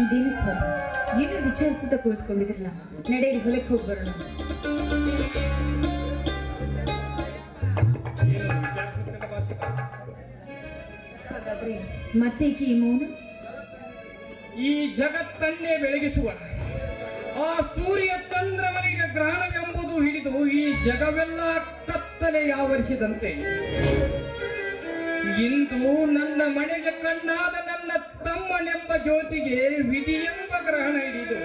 ಇದೇನು ಸ್ವಾಮಿ, ಏನು ವಿಚಾರಿಸುತ್ತಾ ಕುಳಿತುಕೊಂಡಿದ್ರಲ್ಲ, ನಡೆಯಲಿ ಹೊಲಕ್ಕೆ ಹೋಗಿ ಬರೋಣ. ಹಾಗಾದ್ರೆ ಮತ್ತೆ ಈ ಮೌನ? ಈ ಜಗತ್ತನ್ನೇ ಬೆಳಗಿಸುವ ಆ ಸೂರ್ಯ ಚಂದ್ರಮನಿಗೆ ಗ್ರಹಣವೆಂಬುದು ಹಿಡಿದು ಈ ಜಗವೆಲ್ಲ ಕತ್ತಲೆ ಆವರಿಸಿದಂತೆ ಇಂದು ನನ್ನ ಮನೆಗೆ ಕಣ್ಣಾದ ನನ್ನ ತಮ್ಮನೆಂಬ ಜ್ಯೋತಿಗೆ ವಿಧಿ ಎಂಬ ಗ್ರಹಣ ಹಿಡಿದು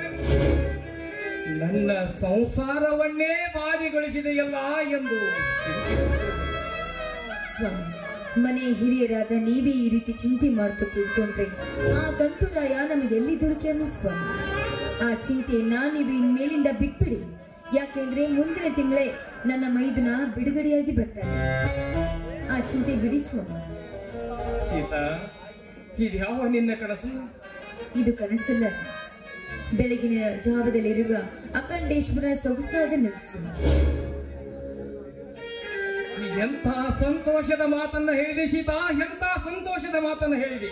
ನನ್ನ ಸಂಸಾರವನ್ನೇ ಬಾಧಿಗೊಳಿಸಿದೆಯಲ್ಲ ಎಂದು ಸ್ವಾಮಿ, ಮನೆ ಹಿರಿಯರಾದ ನೀವೇ ಈ ರೀತಿ ಚಿಂತೆ ಮಾಡ್ತಾ ಕೂತ್ಕೊಂಡ್ರೆ ಆ ಗಂತುರಾಯ ನಮಗೆಲ್ಲಿ ದೊರಕ್ಯಾನು ಸ್ವಾಮಿ. ಆ ಚಿಂತೆಯನ್ನ ನೀವು ಇನ್ಮೇಲಿಂದ ಬಿಟ್ಬಿಡಿ. ಯಾಕೆಂದ್ರೆ ಮುಂದಿನ ತಿಂಗಳೇ ನನ್ನ ಮೈದುನ ಬಿಡುಗಡೆಯಾಗಿ ಬರ್ತಾರೆ. ಆ ಚಿಂತೆ ಬಿಡಿ ಸ್ವಾಮಿ. ಸೀತಾ, ಇದ್ಯಾವ ನಿನ್ನ ಕನಸು? ಇದು ಕನಸಲ್ಲ, ಬೆಳಗಿನ ಜಾವದಲ್ಲಿರುವ ಅಖಂಡೇಶ್ವರ ಸೊಗಸಾದ ನಗಸು. ಎಂಥ ಸಂತೋಷದ ಮಾತನ್ನ ಹೇಳಿದೆ ಸೀತಾ, ಎಂಥ ಸಂತೋಷದ ಮಾತನ್ನ ಹೇಳಿದೆ.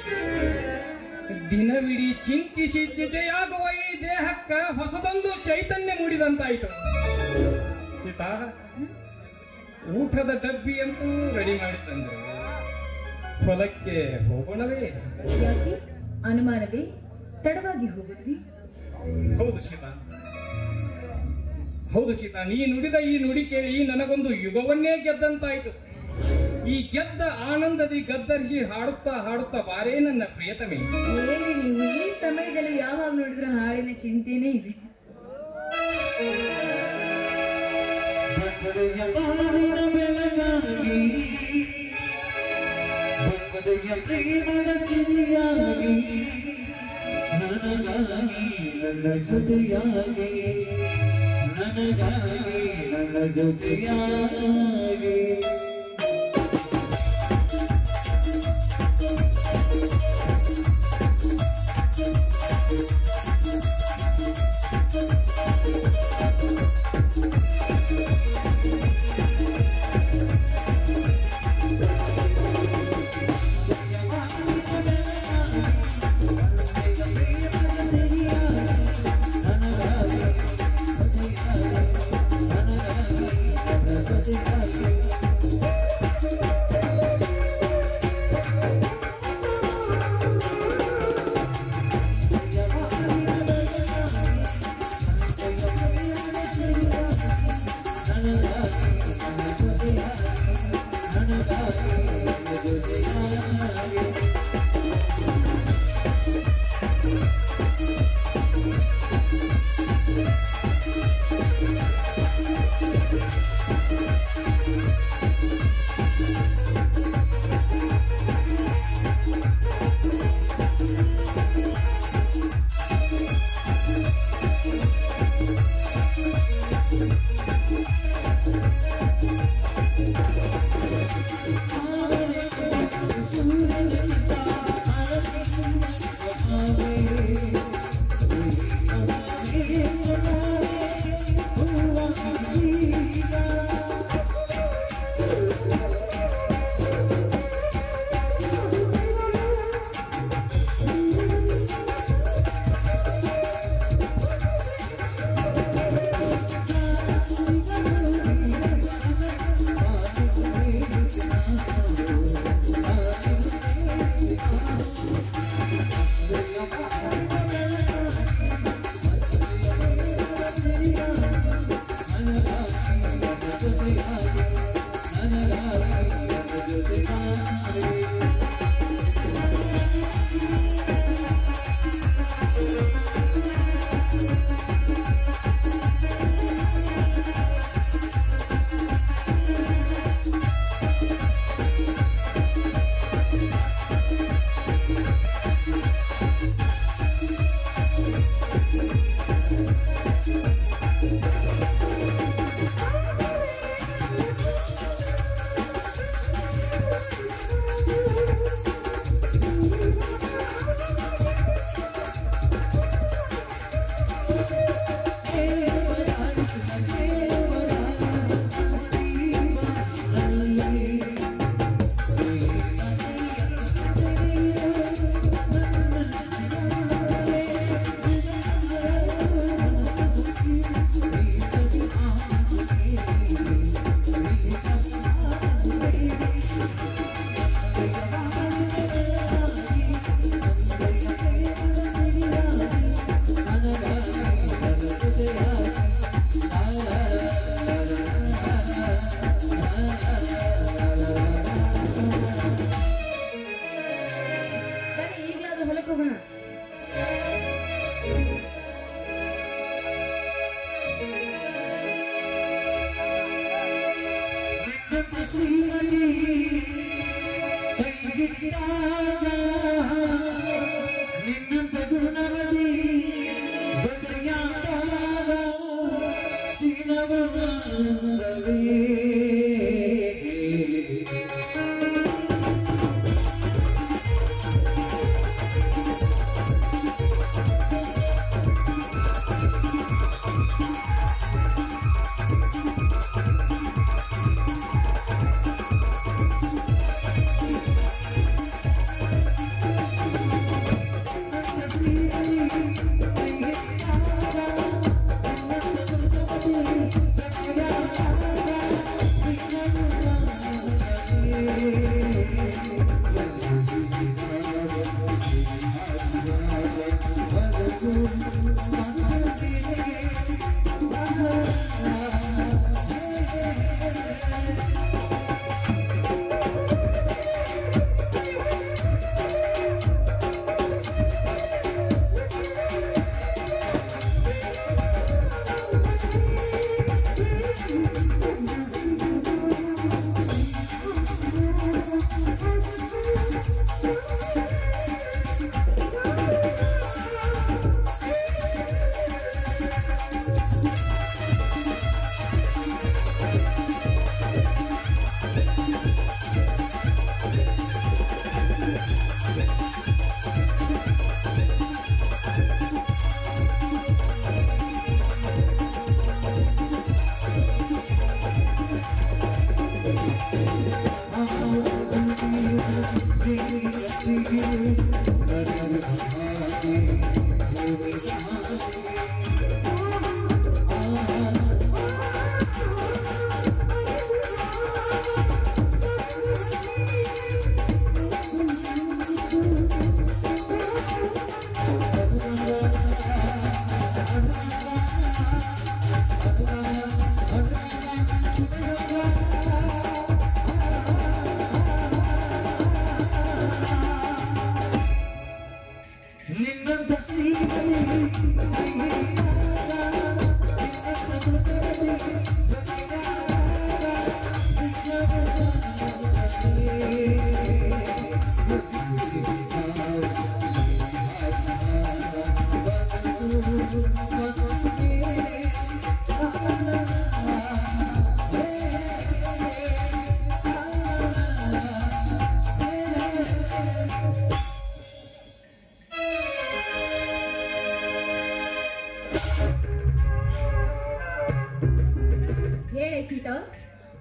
ದಿನವಿಡೀ ಚಿಂತಿಸಿ ಚಿತೆಯಾಗುವ ಈ ದೇಹಕ್ಕೆ ಹೊಸದೊಂದು ಚೈತನ್ಯ ಮೂಡಿದಂತಾಯಿತು. ಸೀತಾ, ಊಟದ ಡಬ್ಬಿಯಂತೂ ರೆಡಿ ಮಾಡಿತ್ತಂದ್ರೆ ಹೊಲಕ್ಕೆ ಹೋಗೋಣವೇ? ಯಾಕೆ ಅನುಮಾನವೇ? ತಡವಾಗಿ ಹೋಗುದ್ವಿ? ಹೌದು ಸೀತಾ, ಹೌದು ಸೀತಾ, ನೀ ನುಡಿದ ಈ ನುಡಿ ಕೇಳಿ ನನಗೊಂದು ಯುಗವನ್ನೇ ಗೆದ್ದಂತಾಯ್ತು. ಈ ಗೆದ್ದ ಆನಂದದಿ ಗದ್ದರಿಸಿ ಹಾಡುತ್ತಾ ಹಾಡುತ್ತಾ ಬಾರೇ ನನ್ನ ಪ್ರಿಯತಮೆ. ಏನ್ರಿ ನೀವು ಈ ಸಮಯದಲ್ಲಿ ಯಾವಾಗ ನೋಡಿದ್ರೆ ಹಾಡಿನ ಚಿಂತೆನೇ ಇದೆ. ನನ್ನ ಜೊತೆಯಾಗಿ ನನಗಾಗಿ ನನ್ನ ಜೊತೆಯಾಗಿ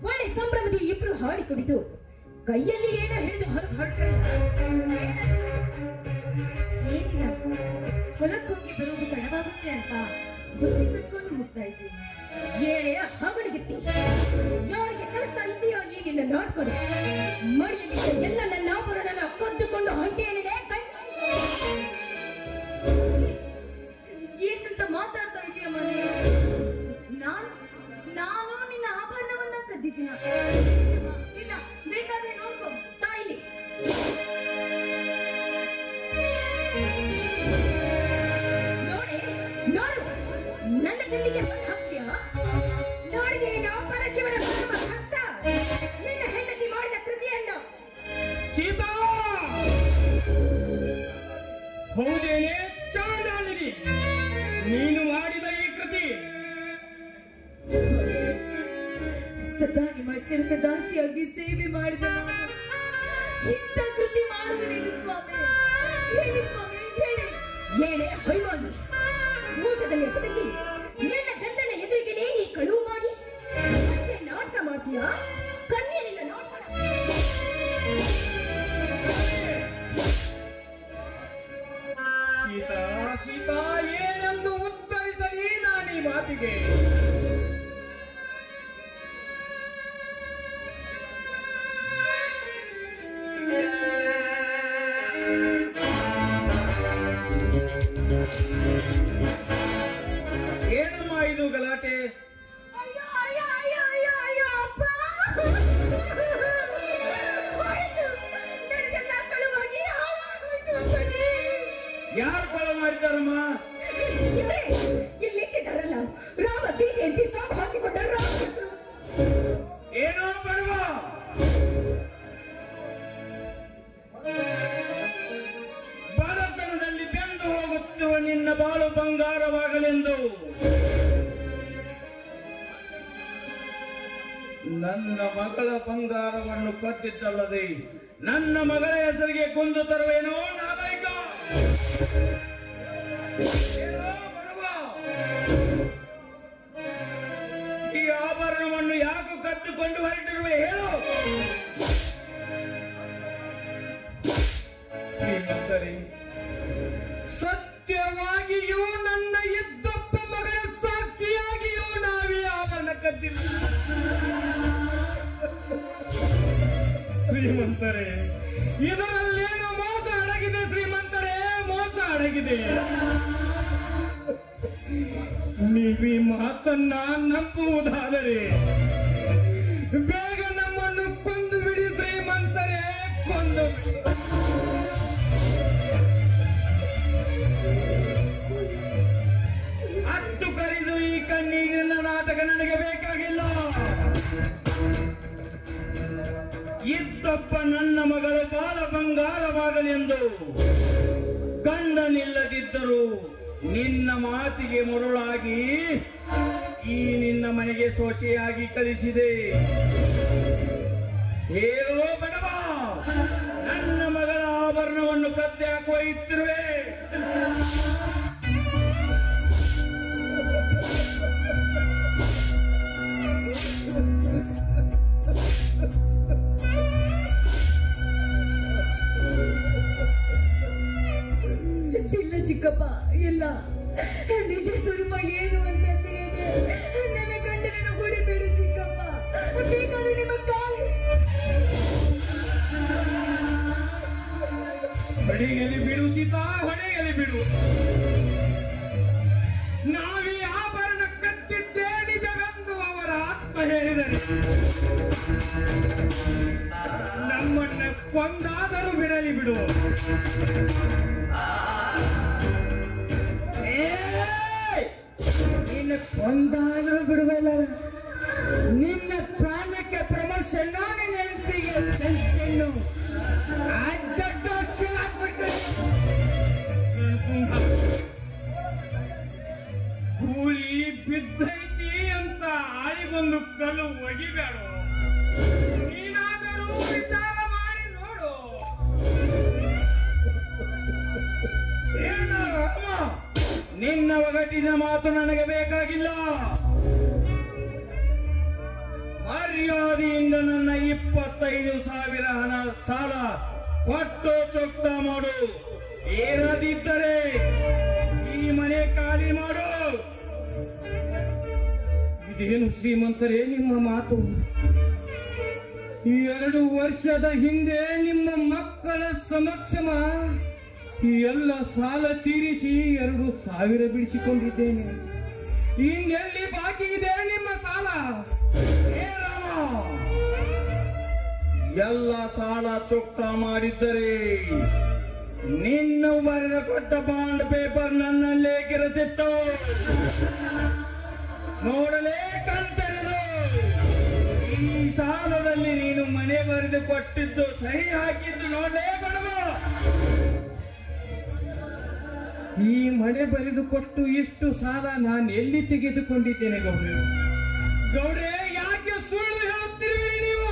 ಒಳ್ಳೆ ಸಂಭ್ರಮದಿ ಇಬ್ರು ಹಾಡಿ ಕುಡಿದು ಕೈಯಲ್ಲಿ ಏನೋ ಹಿಡಿದು ಹೊರಟಲ್ಲ. ಏನಿಲ್ಲ, ಹೊಲಕ್ಕೆ ಹೋಗಿ ಬರುವುದು ತಡವಾಗುತ್ತೆ ಅಂತ ಬುದ್ಧಿ ಕಟ್ಕೊಂಡು ಹೋಗ್ತಾ ಇದ್ದೀನಿ. ಏಳೆಯ ಹಾಗಡಿಗಿತ್ತಿ ಯಾರಿಗೆ ಕಳಿಸ್ತಾ ಇದೆಯೋ ಈಗಿನ ನೋಡ್ಕೊಡು. ಮಡಿಯಲ್ಲಿದ್ದ ಎಲ್ಲ ನನ್ನ ಆಭರಣನ ಕದ್ದುಕೊಂಡು ಹೊಂಟೇನಿದೆ. ಏನಂತ ಮಾತಾಡ್ತಾ ಇದೀಯ ಮನೆ? ನಾನು ನಿನ್ನ ಆಭರಣವನ್ನ ಕದ್ದಿದ್ದೀನ? ಇಲ್ಲ, ಬೇಕಾದ್ರೆ ನೋಡ್ಕೊ ತಾಯಿಲಿ. ನೋಡೆ ನೋಡು, ನನ್ನ ಕಣ್ಣಿಗೆ ಹಾಕ್ತೀಯ? ನೋಡಿದೆ ಅಪ್ಪನ ಶಿವನ ಭಕ್ತ ನಿನ್ನ ಹೆಂಡತಿ ಮಾಡಿದ ಕೃತಿಯನ್ನು. ಸೀತಾ, ಹೌದೇನೆ ಚಾಂಡಾಲಿನಿ, ನೀನು ಮಾಡಿದ ಈ ಕೃತಿ ಸದಾ ನಿಮ್ಮ ಚರಣ ದಾಸಿಯಾಗಿ ಸೇವೆ ಮಾಡಿದ ನಾನು ಇಂಥ ಕೃತಿ ಮಾಡುವುದೇನು ಸ್ವಾಮಿ? ಹೇಳಿ ಸ್ವಾಮಿ, ಹೇಳಿ. ಏನೇ ಹೊಯ್ವಾಗಿ ಊಟದಲ್ಲಿ ಎಪ್ಪದಲ್ಲಿ ನಿನ್ನ ಗಂಡನ ಎದುರಿಗೆ ನೀ ಕಳುವು ಮಾಡಿ ಮತ್ತೆ ನಾಟಕ ಮಾಡ್ತೀಯಾ? ಕಣ್ಣೀರಿನ ನಾಟಕ. ಸೀತಾ, ಸೀತಾ, ಏನೆಂದು ಉತ್ತರಿಸಲಿ ನಾನೀ ಮಾತಿಗೆ? ಏನಮ್ಮ ಇದು ಗಲಾಟೆ? ಅಯ್ಯೋ ಅಯ್ಯೋ ಅಯ್ಯೋ ಅಯ್ಯೋ ಅಯ್ಯೋ ಅಪ್ಪ, ನನಗೆಲ್ಲ ಕಳುವಾಗಿ ಹಾಳಾಗೋಯ್ತು ಅಪ್ಪನೇ. ಯಾರು ಕೊಲೆ ಮಾಡಿದ್ದಾರಮ್ಮ? ಇಲ್ಲಿಟ್ಟಿದ್ದಾರಲ್ಲ, ರಾಮ ಸೀತೆ ಅಂತ ಸಾಕು ಹಾಕಿಕೊಂಡ ರಾಮಚಂದ್ರ. ಏನೋ ಬಡವ, ಬಡತನದಲ್ಲಿ ಬೆಂದು ಹೋಗುತ್ತಿರುವ ನಿನ್ನ ಬಾಳು ಬಂಗಾರವಾಗಲೆಂದು ನನ್ನ ಮಗಳ ಬಂಗಾರವನ್ನು ಕದ್ದಿದ್ದಲ್ಲದೆ ನನ್ನ ಮಗಳ ಹೆಸರಿಗೆ ಕೊಂದು ತರುವೇನೋ ನಾಗರಿಕ? ಏನೋ ಬಡವ, ಈ ಆಭರಣವನ್ನು ಯಾಕೆ ಕದ್ದುಕೊಂಡು ಹೊರಟಿರುವೆ ಹೇಳು? ಶ್ರೀಮಂತರೇ, ಸತ್ಯವಾಗಿಯೂ ನನ್ನ ಇದ್ದೊಬ್ಬ ಮಗಳ ಸಾಕ್ಷಿಯಾಗಿಯೂ ನಾವೇ ಆಭರಣ ಕದ್ದಿಲ್ಲ. ಶ್ರೀಮಂತರೇ, ಇದರಲ್ಲೇನೋ ಮೋಸ ಅಡಗಿದೆ ಶ್ರೀಮಂತರೇ, ಮೋಸ ಅಡಗಿದೆ. ನೀವೀ ಮಾತನ್ನ ನಂಬುವುದಾದರೆ ಬೇಗ ನಮ್ಮನ್ನು ಕೊಂದು ಬಿಡಿ ಶ್ರೀಮಂತರೇ, ಕೊಂದು ಬಿಡಿ. ಅಟ್ಟು ಕರೆದು ಈ ಕಣ್ಣೀರಿನ ನಾಟಕ ನನಗೆ ಬೇಕಾಗಿಲ್ಲ. ಇದ್ದೊಬ್ಬ ನನ್ನ ಮಗಳು ಬಾಲ ಬಂಗಾರವಾಗಲೆಂದು ಗಂಡನಿಲ್ಲದಿದ್ದರೂ ನಿನ್ನ ಮಾತಿಗೆ ಮರುಳಾಗಿ ಈ ನಿನ್ನ ಮನೆಗೆ ಸೊಸೆಯಾಗಿ ಕಲಿಸಿದೆ. ಹೇಳೋ ಬಡವ, ನನ್ನ ಮಗಳ ಆಭರಣವನ್ನು ಕದ್ದೆ ಹಾಕುವ ಇತ್ತಿರುವೆ. ಚಿಲ್ಲ ಚಿಕ್ಕಪ್ಪ, ಇಲ್ಲ ನಿಜ ಸ್ವರೂಪ ಏನು ಅಂತಂದ್ರೆ ನನ್ನ ಗಂಡನನ್ನು ಹೊಡಿಬೇಡಿ ಚಿಕ್ಕಪ್ಪ, ಬೇಕಾದ್ರೆ ನಿಮ್ಮ ಕಾಲು ಹೊಡೆಯಲಿ ಬಿಡು ಸೀತಾ, ಹೊಡೆಯಲಿ ಬಿಡು. ನಾವೀ ಆಭರಣ ಕತ್ತಿದ್ದೇ ನಿಜವೆಂದು ಅವರ ಆತ್ಮ ಹೇಳಿದರೆ ನಮ್ಮನ್ನ ಕೊಂದಾದರೂ ಬಿಡಲಿ ಬಿಡು. ನಿನ್ನ ಕೊಂದಾದರೂ ಬಿಡುವಲ್ಲ, ನಿನ್ನ ಪ್ರಾಣಕ್ಕೆ ಪ್ರಮೋಷನ್, ನಿನ್ನ ಹೆಂಡತಿಗೆ ಪೆನ್ಷನ್ನು ಗೂಳಿ ಬಿದ್ದೈತಿ ಅಂತ ಆಳಿಗೊಂದು ಕಲ್ಲು ಒಗಿಬೇಡ. ನೀನಾದರೂ ವಿಚಾರ ಮಾಡಿ ನೋಡು. ಏನು ನಿನ್ನ ಒಗಟಿನ ಮಾತು ನನಗೆ ಬೇಕಾಗಿಲ್ಲ. ಮರ್ಯಾದೆಯಿಂದ ನನ್ನ 25,000 ಹಣ ಸಾಲ ಕೊಟ್ಟು ಚೊಕ್ತ ಮಾಡು. ಏನಾದಿದ್ದರೆ ಈ ಮನೆ ಖಾಲಿ ಮಾಡು. ಇದೇನು ಶ್ರೀಮಂತರೇ ನಿಮ್ಮ ಮಾತು? 2 ವರ್ಷದ ಹಿಂದೆ ನಿಮ್ಮ ಮಕ್ಕಳ ಸಮಕ್ಷಮ ಎಲ್ಲ ಸಾಲ ತೀರಿಸಿ 2,000 ಬಿಡಿಸಿಕೊಂಡಿದ್ದೇನೆ. ಇನ್ನೆಲ್ಲಿ ಬಾಕಿ ಇದೆ ನಿಮ್ಮ ಸಾಲ? ಹೇ ರಾಮ, ಎಲ್ಲ ಸಾಲ ಚೊಕ್ತ ಮಾಡಿದ್ದರೆ ನಿನ್ನ ಬರೆದ ಕೊಟ್ಟ ಬಾಂಡ್ ಪೇಪರ್ ನನ್ನಲ್ಲೇ ಕಿರುತ್ತಿತ್ತು. ನೋಡಲೇ ಕಣ್ತೆರೆದು ಈ ಸಾಲದಲ್ಲಿ ನೀನು ಮನೆ ಬರೆದು ಕೊಟ್ಟಿದ್ದು, ಸಹಿ ಹಾಕಿದ್ದು ನೋಡಲೇ ಬಡವ. ಈ ಮನೆ ಬರೆದು ಕೊಟ್ಟು ಇಷ್ಟು ಸಾಲ ನಾನು ಎಲ್ಲಿ ತೆಗೆದುಕೊಂಡಿದ್ದೇನೆ ಗೌಡ್ರೆ? ಗೌಡ್ರೆ, ಯಾಕೆ ಸುಳ್ಳು ಹೇಳುತ್ತೀರಿ ನೀವು?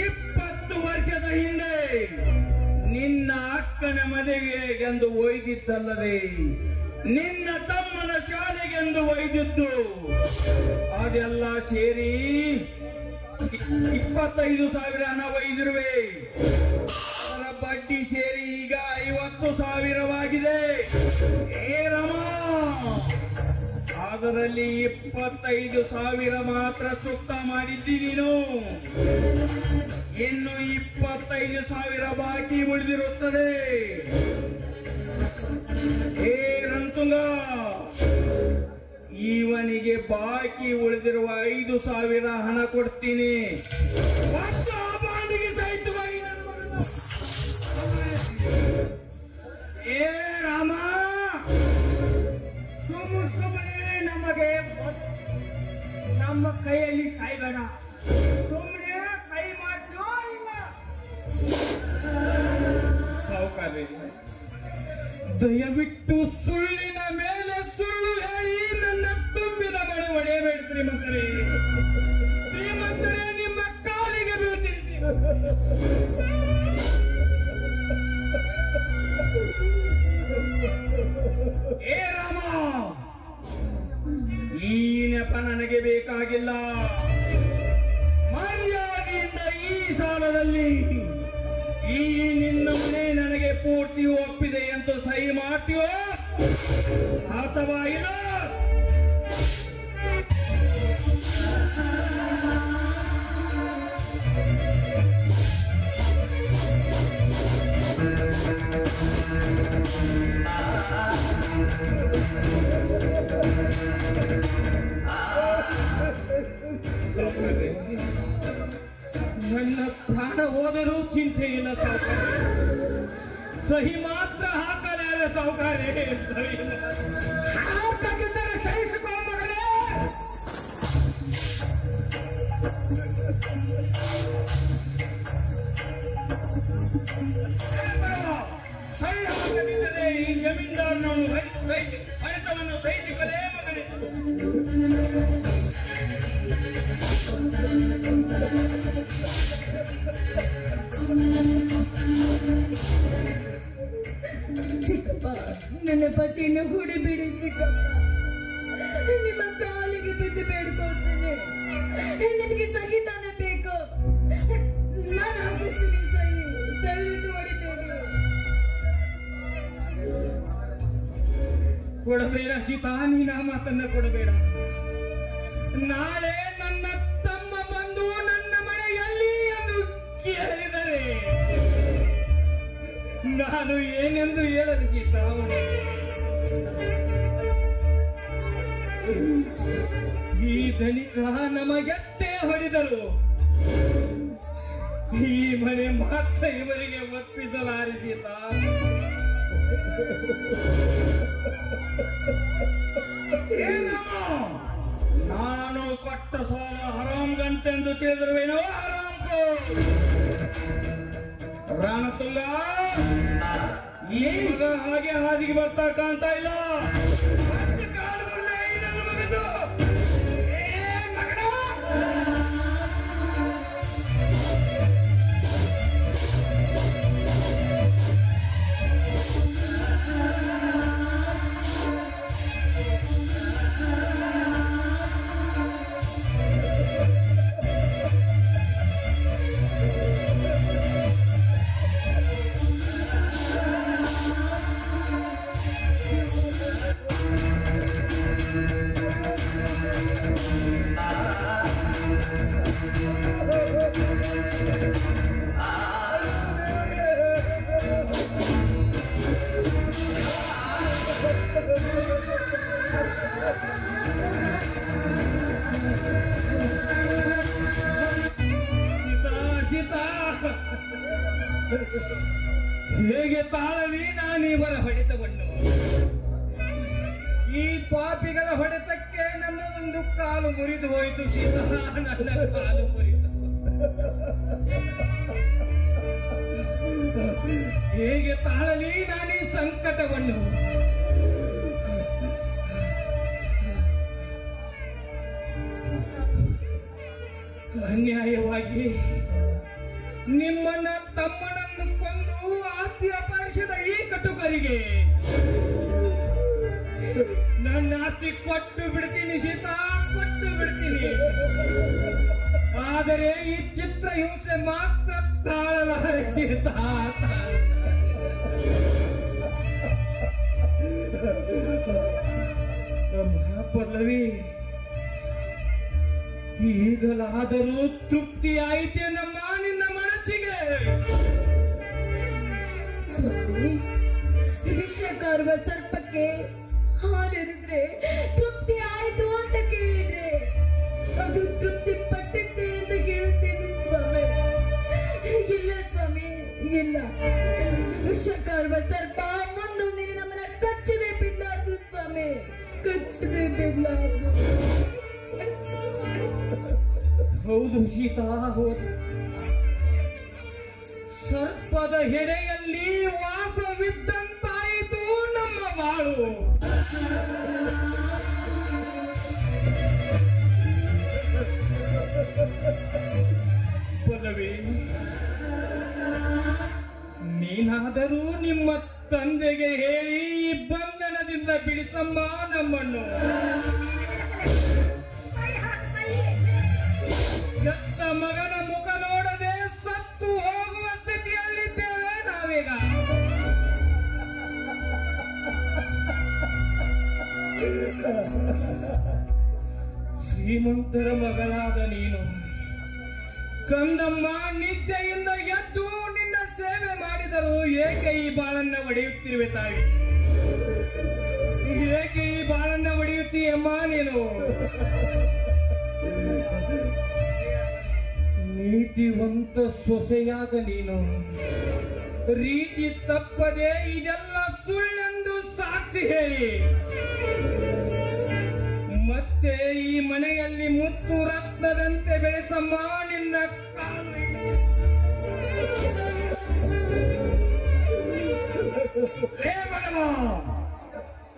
20 ವರ್ಷದ ಹಿಂದೆ ನಿನ್ನ ಅಕ್ಕನ ಮದುವೆಗೆಂದು ಒಯ್ದಿದ್ದಲ್ಲದೆ ನಿನ್ನ ತಮ್ಮನ ಶಾಲೆಗೆಂದು ಒಯ್ದಿದ್ದು, ಅದೆಲ್ಲ ಸೇರಿ 25,000 ಹಣ ಒಯ್ದಿರುವೆ. ಅದರ ಬಡ್ಡಿ ಸೇರಿ ಈಗ 50,000ವಾಗಿದೆ. ಏ ರಮ, ಅದರಲ್ಲಿ 25,000 ಮಾತ್ರ ಚೊಕ್ತ ಮಾಡಿದ್ದಿ ನೀನು. ಇನ್ನು 25,000 ಬಾಕಿ ಉಳಿದಿರುತ್ತದೆ. ಹೇ ರಂತುಂಗ, ಇವನಿಗೆ ಬಾಕಿ ಉಳಿದಿರುವ 5,000 ಹಣ ಕೊಡ್ತೀನಿ. ವರ್ಷ ಬಾಂಡಿಗೆ ಸಹಿತವಾಗಿ ಏ ರಾಮ, ಸುಮ್ಮನೆ ನಮಗೆ ನಮ್ಮ ಕೈಯಲ್ಲಿ ಸಾಯ್ಬೇಡ. ಸುಮ್ಮನೆ ಸೈ ಮಾಡ್ತೀವೋ ಇಲ್ಲ? ಸಾವುಕಾರಿ, ದಯವಿಟ್ಟು ಸುಳ್ಳಿನ ಮೇಲೆ ಸುಳ್ಳು ಹೇಳಿ ನನ್ನ ತುಂಬಿದ ಬಡ ಹೊಡೆಯಬೇಡ ಶ್ರೀಮಂತರೇ. ಶ್ರೀಮಂತರೇ, ನಿಮ್ಮ ಕಾಲಿಗೆ ಬೀಳ್ತೀನಿ. ಏ ರಾಮ, ಈ ನೆಪ ನನಗೆ ಬೇಕಾಗಿಲ್ಲ. ಮರ್ಯಾದೆಯಿಂದ ಈ ಸಾಲದಲ್ಲಿ ಈ ನಿನ್ನ ಮನೆ ನನಗೆ ಪೂರ್ತಿ ಒಪ್ಪಿದೆ ಎಂದು ಸಹಿ ಮಾಡ್ತೀವೋ ಅಥವಾ ಇಲ್ಲ? ನನ್ನ ಪ್ರಾಣ ಹೋದರೂ ಚಿಂತೆ ಇಲ್ಲ ಸಾವುಕಾರ. ಸಹಿ ಮಾತ್ರ ಹಾಕಲಾರ ಸಾವುಕಾರೇ. ಹಾಕಿದ್ದರೆ ಸಹಿಸಿಕೊ ಮಗನೇ. ಸಹಿ ಹಾಕದಿದ್ದರೆ ಈ ಜಮೀನ್ದಾರನನ್ನು ಹರಿತವನ್ನು ಸಹಿಸಿಕಲೇ ಮಗನೇ. ಚಿಕ್ಕಪ್ಪ, ನನ್ನ ಪತಿಯನ್ನು ಹುಡಿಬಿಡಿ ಚಿಕ್ಕಪ್ಪ. ನಿಮ್ಮ ಕಾಲಿಗೆ ಬಿದ್ದು ಬೇಡ್ಕೊಳ್ತೇನೆ. ನಿಮಗೆ ಸಹಿತಾನೆ ಬೇಕು. ನಾನು ಹಾಕಿಸ್ತೀನಿ ಸಹಿ. ದಯವಿಟ್ಟು ಹೊಡಿಬೇಡಿ. ಕೊಡಬೇಡ ಸೀತಾ, ನೀನ ಮಾತನ್ನ ಕೊಡಬೇಡ. ನಾಳೆ ನನ್ನ ತಮ್ಮ ಬಂದು ನನ್ನ ಮನೆಯಲ್ಲಿ ಎಂದು ಕೇಳಿದರೆ ನಾನು ಏನೆಂದು ಹೇಳಲು ಸೀತಾ? ಈ ಧನಿಕ ನಮಗೆಷ್ಟೇ ಹೊಡೆದರು ಈ ಮನೆ ಮಾತ್ರ ಇವರಿಗೆ ಒಪ್ಪಿಸಲಾರೆ ಸೀತಾ. ನಾನು ಕೊಟ್ಟ ಸಾಲ ಹರಾಮ್ ಗಂಟೆಂದು ತಿಳಿದಿರುವೇನೋ? ಹರಾಮ್ಕೋ ರಾಣತುಂಗ, ಈ ಮಗ ಹಾಗೆ ಹಾದಿಗೆ ಬರ್ತಾ ಕಾಣ್ತಾ ಇಲ್ಲ. ಹೇಗೆ ತಾಳಲಿ ನಾನೀವರ ಹೊಡೆತವನ್ನು? ಈ ಪಾಪಿಗಳ ಹೊಡೆತಕ್ಕೆ ನನ್ನದೊಂದು ಕಾಲು ಮುರಿದು ಹೋಯಿತು ಸೀತಾ. ನನ್ನ ಕಾಲು ಮುರಿದು ಹೇಗೆ ತಾಳಲಿ ನಾನೀ ಸಂಕಟವನ್ನು? ಅನ್ಯಾಯವಾಗಿ ನಿಮ್ಮನ್ನ ತಮ್ಮನನ್ನು ಕೊಂದು ಆಸ್ತಿ ಅಪಹರಿಸಿದ ಈ ಕಟುಕರಿಗೆ ನನ್ನ ಆಸ್ತಿ ಕೊಟ್ಟು ಬಿಡ್ತೀನಿ ಸೀತಾ, ಕೊಟ್ಟು ಬಿಡ್ತೀನಿ. ಆದರೆ ಈ ಚಿತ್ರ ಹಿಂಸೆ ಮಾತ್ರ ತಾಳಲಾರೆ ಸೀತಾ. ಪಲ್ಲವಿ, ಈಗಲಾದರೂ ತೃಪ್ತಿ ಆಯಿತೆ ನಮ್ಮ ನಿನ್ನ ಮನಸ್ಸಿಗೆ? ವಿಷಕಾರುವ ಸರ್ಪಕ್ಕೆ ಹಾರಿದ್ರೆ ತೃಪ್ತಿ ಆಯ್ತು ಅಂತ ಕೇಳಿದ್ರೆ ಅದು ತೃಪ್ತಿ ಪಟ್ಟಕ್ಕೆ ಅಂತ ಕೇಳುತ್ತೇನೆ ಸ್ವಾಮಿ. ಇಲ್ಲ ಸ್ವಾಮಿ, ಇಲ್ಲ. ವಿಷಕಾರುವ ಸರ್ಪ ಒಂದೊಂದಿನ ನಮ್ಮನ್ನ ಕಚ್ಚದೆ ಬಿಡ್ಲಾರ್ದು ಸ್ವಾಮಿ, ಕಚ್ಚದೆ ಬಿಡ್ಲಾರ್ದು. ಹೌದು ಸೀತಾ, ಹೌದು. ಸರ್ಪದ ಹೆಡೆಯಲ್ಲಿ ವಾಸವಿದ್ದಂತಾಯಿತು ನಮ್ಮ ಬಾಳು. ಪಲ್ಲವಿ, ನೀನಾದರೂ ನಿಮ್ಮ ತಂದೆಗೆ ಹೇಳಿ ಈ ಬಂಧನದಿಂದ ಬಿಡಿಸಮ್ಮ ನಮ್ಮನ್ನು. ಎತ್ತ ಮಗನ ಮುಖ ನೋಡದೆ ಸತ್ತು ಹೋಗುವ ಸ್ಥಿತಿಯಲ್ಲಿದ್ದೇವೆ ನಾವೀಗ. ಶ್ರೀಮಂತರ ಮಗಳಾದ ನೀನು ಕಂದಮ್ಮ ನಿದ್ದೆಯಿಂದ ಎದ್ದು ನಿನ್ನ ಸೇವೆ ಮಾಡಿದರು ಏಕೆ ಈ ಬಾಳನ್ನ ಒಡೆಯುತ್ತಿರುವೆ ತಾಯಿ? ಏಕೆ ಈ ಬಾಳನ್ನ ಒಡೆಯುತ್ತೀಯಮ್ಮ ನೀನು? ಬುದ್ಧಿವಂತ ಸೊಸೆಯಾದ ನೀನು ರೀತಿ ತಪ್ಪದೆ ಇದೆಲ್ಲ ಸುಳ್ಳೆಂದು ಸಾಕ್ಷಿ ಹೇಳಿ ಮತ್ತೆ ಈ ಮನೆಯಲ್ಲಿ ಮುತ್ತು ರತ್ನದಂತೆ ಬೆಳೆಸಮ್ಮ ನಿನ್ನ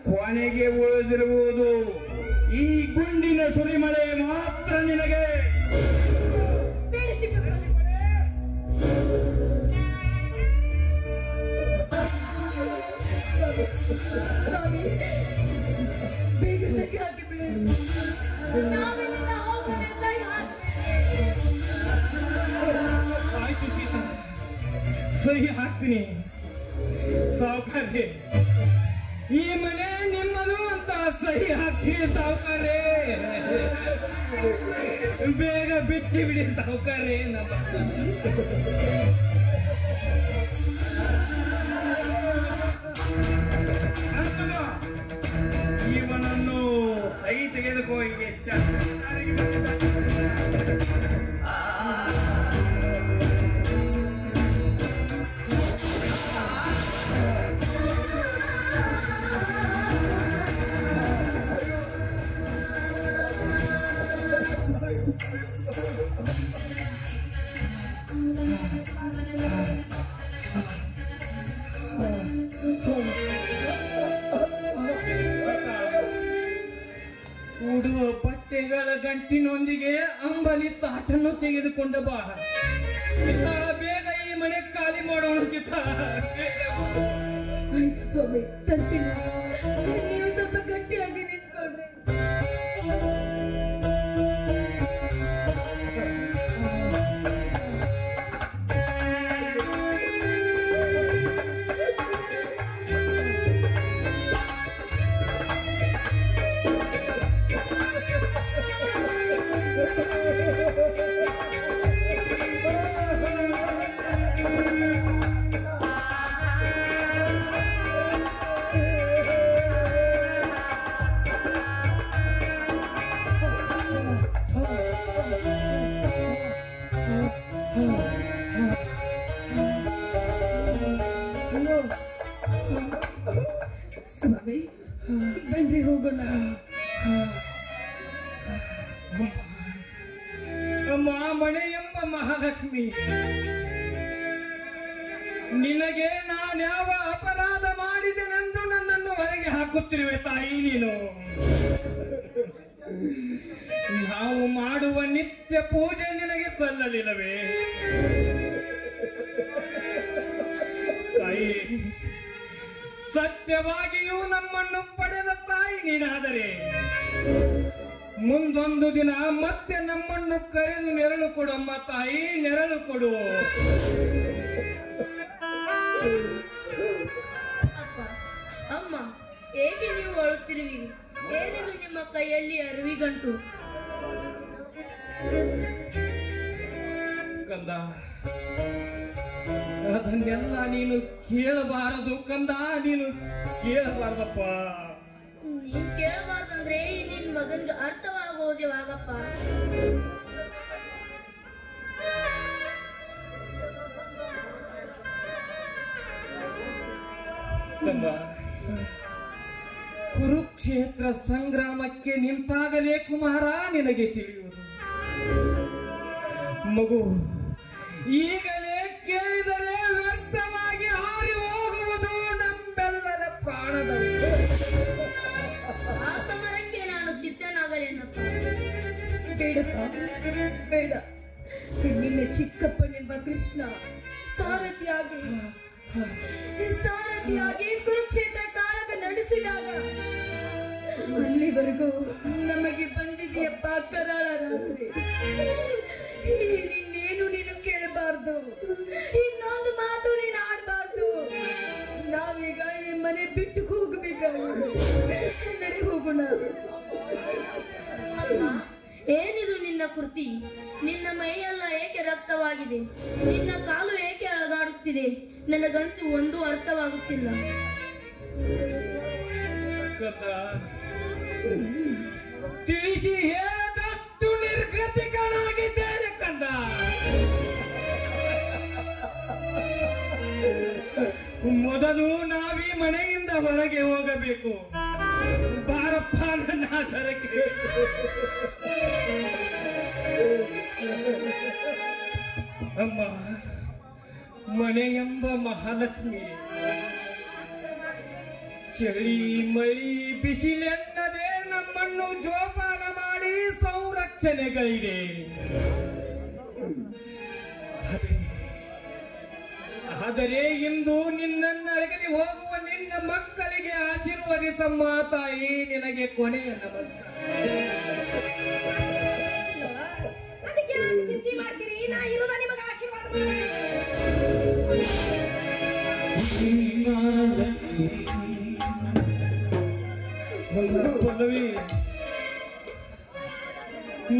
ಕೊನೆಗೆ ಉಳಿದಿರುವುದು ಈ ಗುಂಡಿನ ಸುರಿಮಳೆ ಮಾತ್ರ ನಿನಗೆ. ಬೇಗ ಸಖಿ ಹಾಕಿ ಬಿಡು. ಆಯ್ತು ಸೀತಾ, ಸಹಿ ಹಾಕ್ತೀನಿ. ಸಾವುಕಾರ್ರೆ, ಈ ಮನೆ ನಿಮ್ಮದು ಅಂತ ಸಹಿ ಹಾಕ್ತೀನಿ ಸಾವುಕಾರ್ರೆ. ಬೇಗ ಬಿಚ್ಚಿ ಬಿಡಿ ಸಾವುಕಾರ್ರೆ. ಇವನನ್ನು ಸಹಿ ತೆಗೆದುಕೋ. ಹೀಗೆ ಉಡುವ ಬಟ್ಟೆಗಳ ಗಂಟಿನೊಂದಿಗೆ ಅಂಬಲಿ ತಾಟನ್ನು ತೆಗೆದುಕೊಂಡ ಬಾ. ಬೇಗ ಈ ಮನೆ ಖಾಲಿ ಮಾಡೋಣ ಚಿತ್ತ. ಸ್ವಾಮಿ ತರ್ತೀನಿ. ನೀವು ಸ್ವಲ್ಪ ಗಟ್ಟಿಯಾಗಿ ನಿಂತ್ಕೊಂಡ್ರೆ. ಸ್ವಾಮಿ ಬನ್ರಿ ಹೋಗೋಣ. ಅಮ್ಮ ಮನೆ ಎಂಬ ಮಹಾಲಕ್ಷ್ಮಿ, ನಿನಗೆ ನಾನ್ಯಾವ ಅಪರಾಧ ಮಾಡಿದೆನೆಂದು ನನ್ನನ್ನು ಹೊರಗೆ ಹಾಕುತ್ತಿರುವೆ ತಾಯಿ ನೀನು. ನಾವು ಮಾಡುವ ನಿತ್ಯ ಪೂಜೆ ನಿನಗೆ ಸಲ್ಲಲಿಲ್ಲವೇ ತಾಯಿ? ಸತ್ಯವಾಗಿಯೂ ನಮ್ಮನ್ನು ಪಡೆದ ತಾಯಿ ನೀನಾದರೆ ಮುಂದೊಂದು ದಿನ ಮತ್ತೆ ನಮ್ಮನ್ನು ಕರೆದು ನೆರಳು ಕೊಡಮ್ಮ ತಾಯಿ, ನೆರಳು ಕೊಡು. ಅಪ್ಪ ಅಮ್ಮ, ಹೇಗೆ ನೀವು ಅಳುತ್ತಿರುವಿರಿ? ಏನಿದು ನಿಮ್ಮ ಕೈಯಲ್ಲಿ ಅರಿವಿಗಂಟು? ಕಂದ, ಅದನ್ನೆಲ್ಲ ನೀನು ಕೇಳಬಾರದು ಕಂದ, ನೀನು ಕೇಳಬಾರ್ದಪ್ಪ. ನೀನ್ ಕೇಳಬಾರ್ದಂದ್ರೆ ನಿನ್ ಮಗನ್ಗೆ ಅರ್ಥವಾಗೋದು ಯಾವಾಗಪ್ಪ? ಕಂದ, ಕುರುಕ್ಷೇತ್ರ ಸಂಗ್ರಾಮಕ್ಕೆ ನಿಂತಾಗಲೇ ಕುಮಾರ ನಿನಗೆ ತಿಳಿಯುವುದು. ಮಗು ಈಗಲೇ ಕೇಳಿದರೆ ವ್ಯರ್ಥವಾಗಿ ಹಾರಿ ಹೋಗುವುದು ನಮ್ಮೆಲ್ಲರ ಪ್ರಾಣದ. ಆ ಸಮರಕ್ಕೆ ನಾನು ಸಿದ್ಧನಾಗಲೇನಪ್ಪ. ಬೇಡಪ್ಪ ಬೇಡ. ನಿನ್ನ ಚಿಕ್ಕಪ್ಪನೆಂಬ ಕೃಷ್ಣ ಸಾರಥಿಯಾಗಿ ಕುರುಕ್ಷೇತ್ರ ಕಾಳಗ ನಡೆಸಿದಾಗ ಅಲ್ಲಿವರೆಗೂ ನಮಗೆ ಬಂದಿದೆಯಪ್ಪ ಕರಾಳ ರಾತ್ರಿ. ಇನ್ನೇನು ನೀನು ಕೇಳಬಾರ್ದು, ಇನ್ನೊಂದು ಮಾತು ನೀನು ಆಡಬಾರ್ದು. ನಾವೀಗ ಈ ಮನೆ ಬಿಟ್ಟು ಹೋಗಬೇಕಾಗಿದೆ. ನಡೆ ಹೋಗೋಣ. ಅಮ್ಮ, ಏನಿದು ನಿನ್ನ ಕೃತಿ? ನಿನ್ನ ಮೈಯೆಲ್ಲ ಏಕೆ ರಕ್ತವಾಗಿದೆ? ನಿನ್ನ ಕಾಲು ಏಕೆ ಅಳಗಾಡುತ್ತಿದೆ? ನನಗಂತೂ ಒಂದು ಅರ್ಥವಾಗುತ್ತಿಲ್ಲ. ತಿಳಿಸಿ ಹೇಳದಷ್ಟು ನಿರ್ಗತಿಕನಾಗಿದ್ದೇನೆ ಕಂದ. ಮೊದಲು ನಾವೀ ಮನೆಯಿಂದ ಹೊರಗೆ ಹೋಗಬೇಕು. ಬಾರಪ್ಪ ನನ್ನ ಸರಕ್ಕೆ. ಅಮ್ಮ, ಮನೆ ಎಂಬ ಮಹಾಲಕ್ಷ್ಮಿ ಚಳಿ ಮಳಿ ಬಿಸಿಲೆನ್ನದೆ ನಮ್ಮನ್ನು ಜೋಪಾನ ಮಾಡಿ ಸಂರಕ್ಷಣೆಗಳಿದೆ. ಆದರೆ ಇಂದು ನಿನ್ನನ್ನರಗಲಿ ಹೋಗುವ ನಿನ್ನ ಮಕ್ಕಳಿಗೆ ಆಶೀರ್ವದಿಸಮ್ಮ ತಾಯಿ, ನಿನಗೆ ಕೊನೆಯ ನಮಸ್ಕಾರ. ಅದಕ್ಕೆ ಚಿಂತೆ ಮಾಡ್ತೀರಿ, ನಾ ಇರೋದ ನಿಮಗೆ ಆಶೀರ್ವಾದ ಪಲ್ಲವಿ,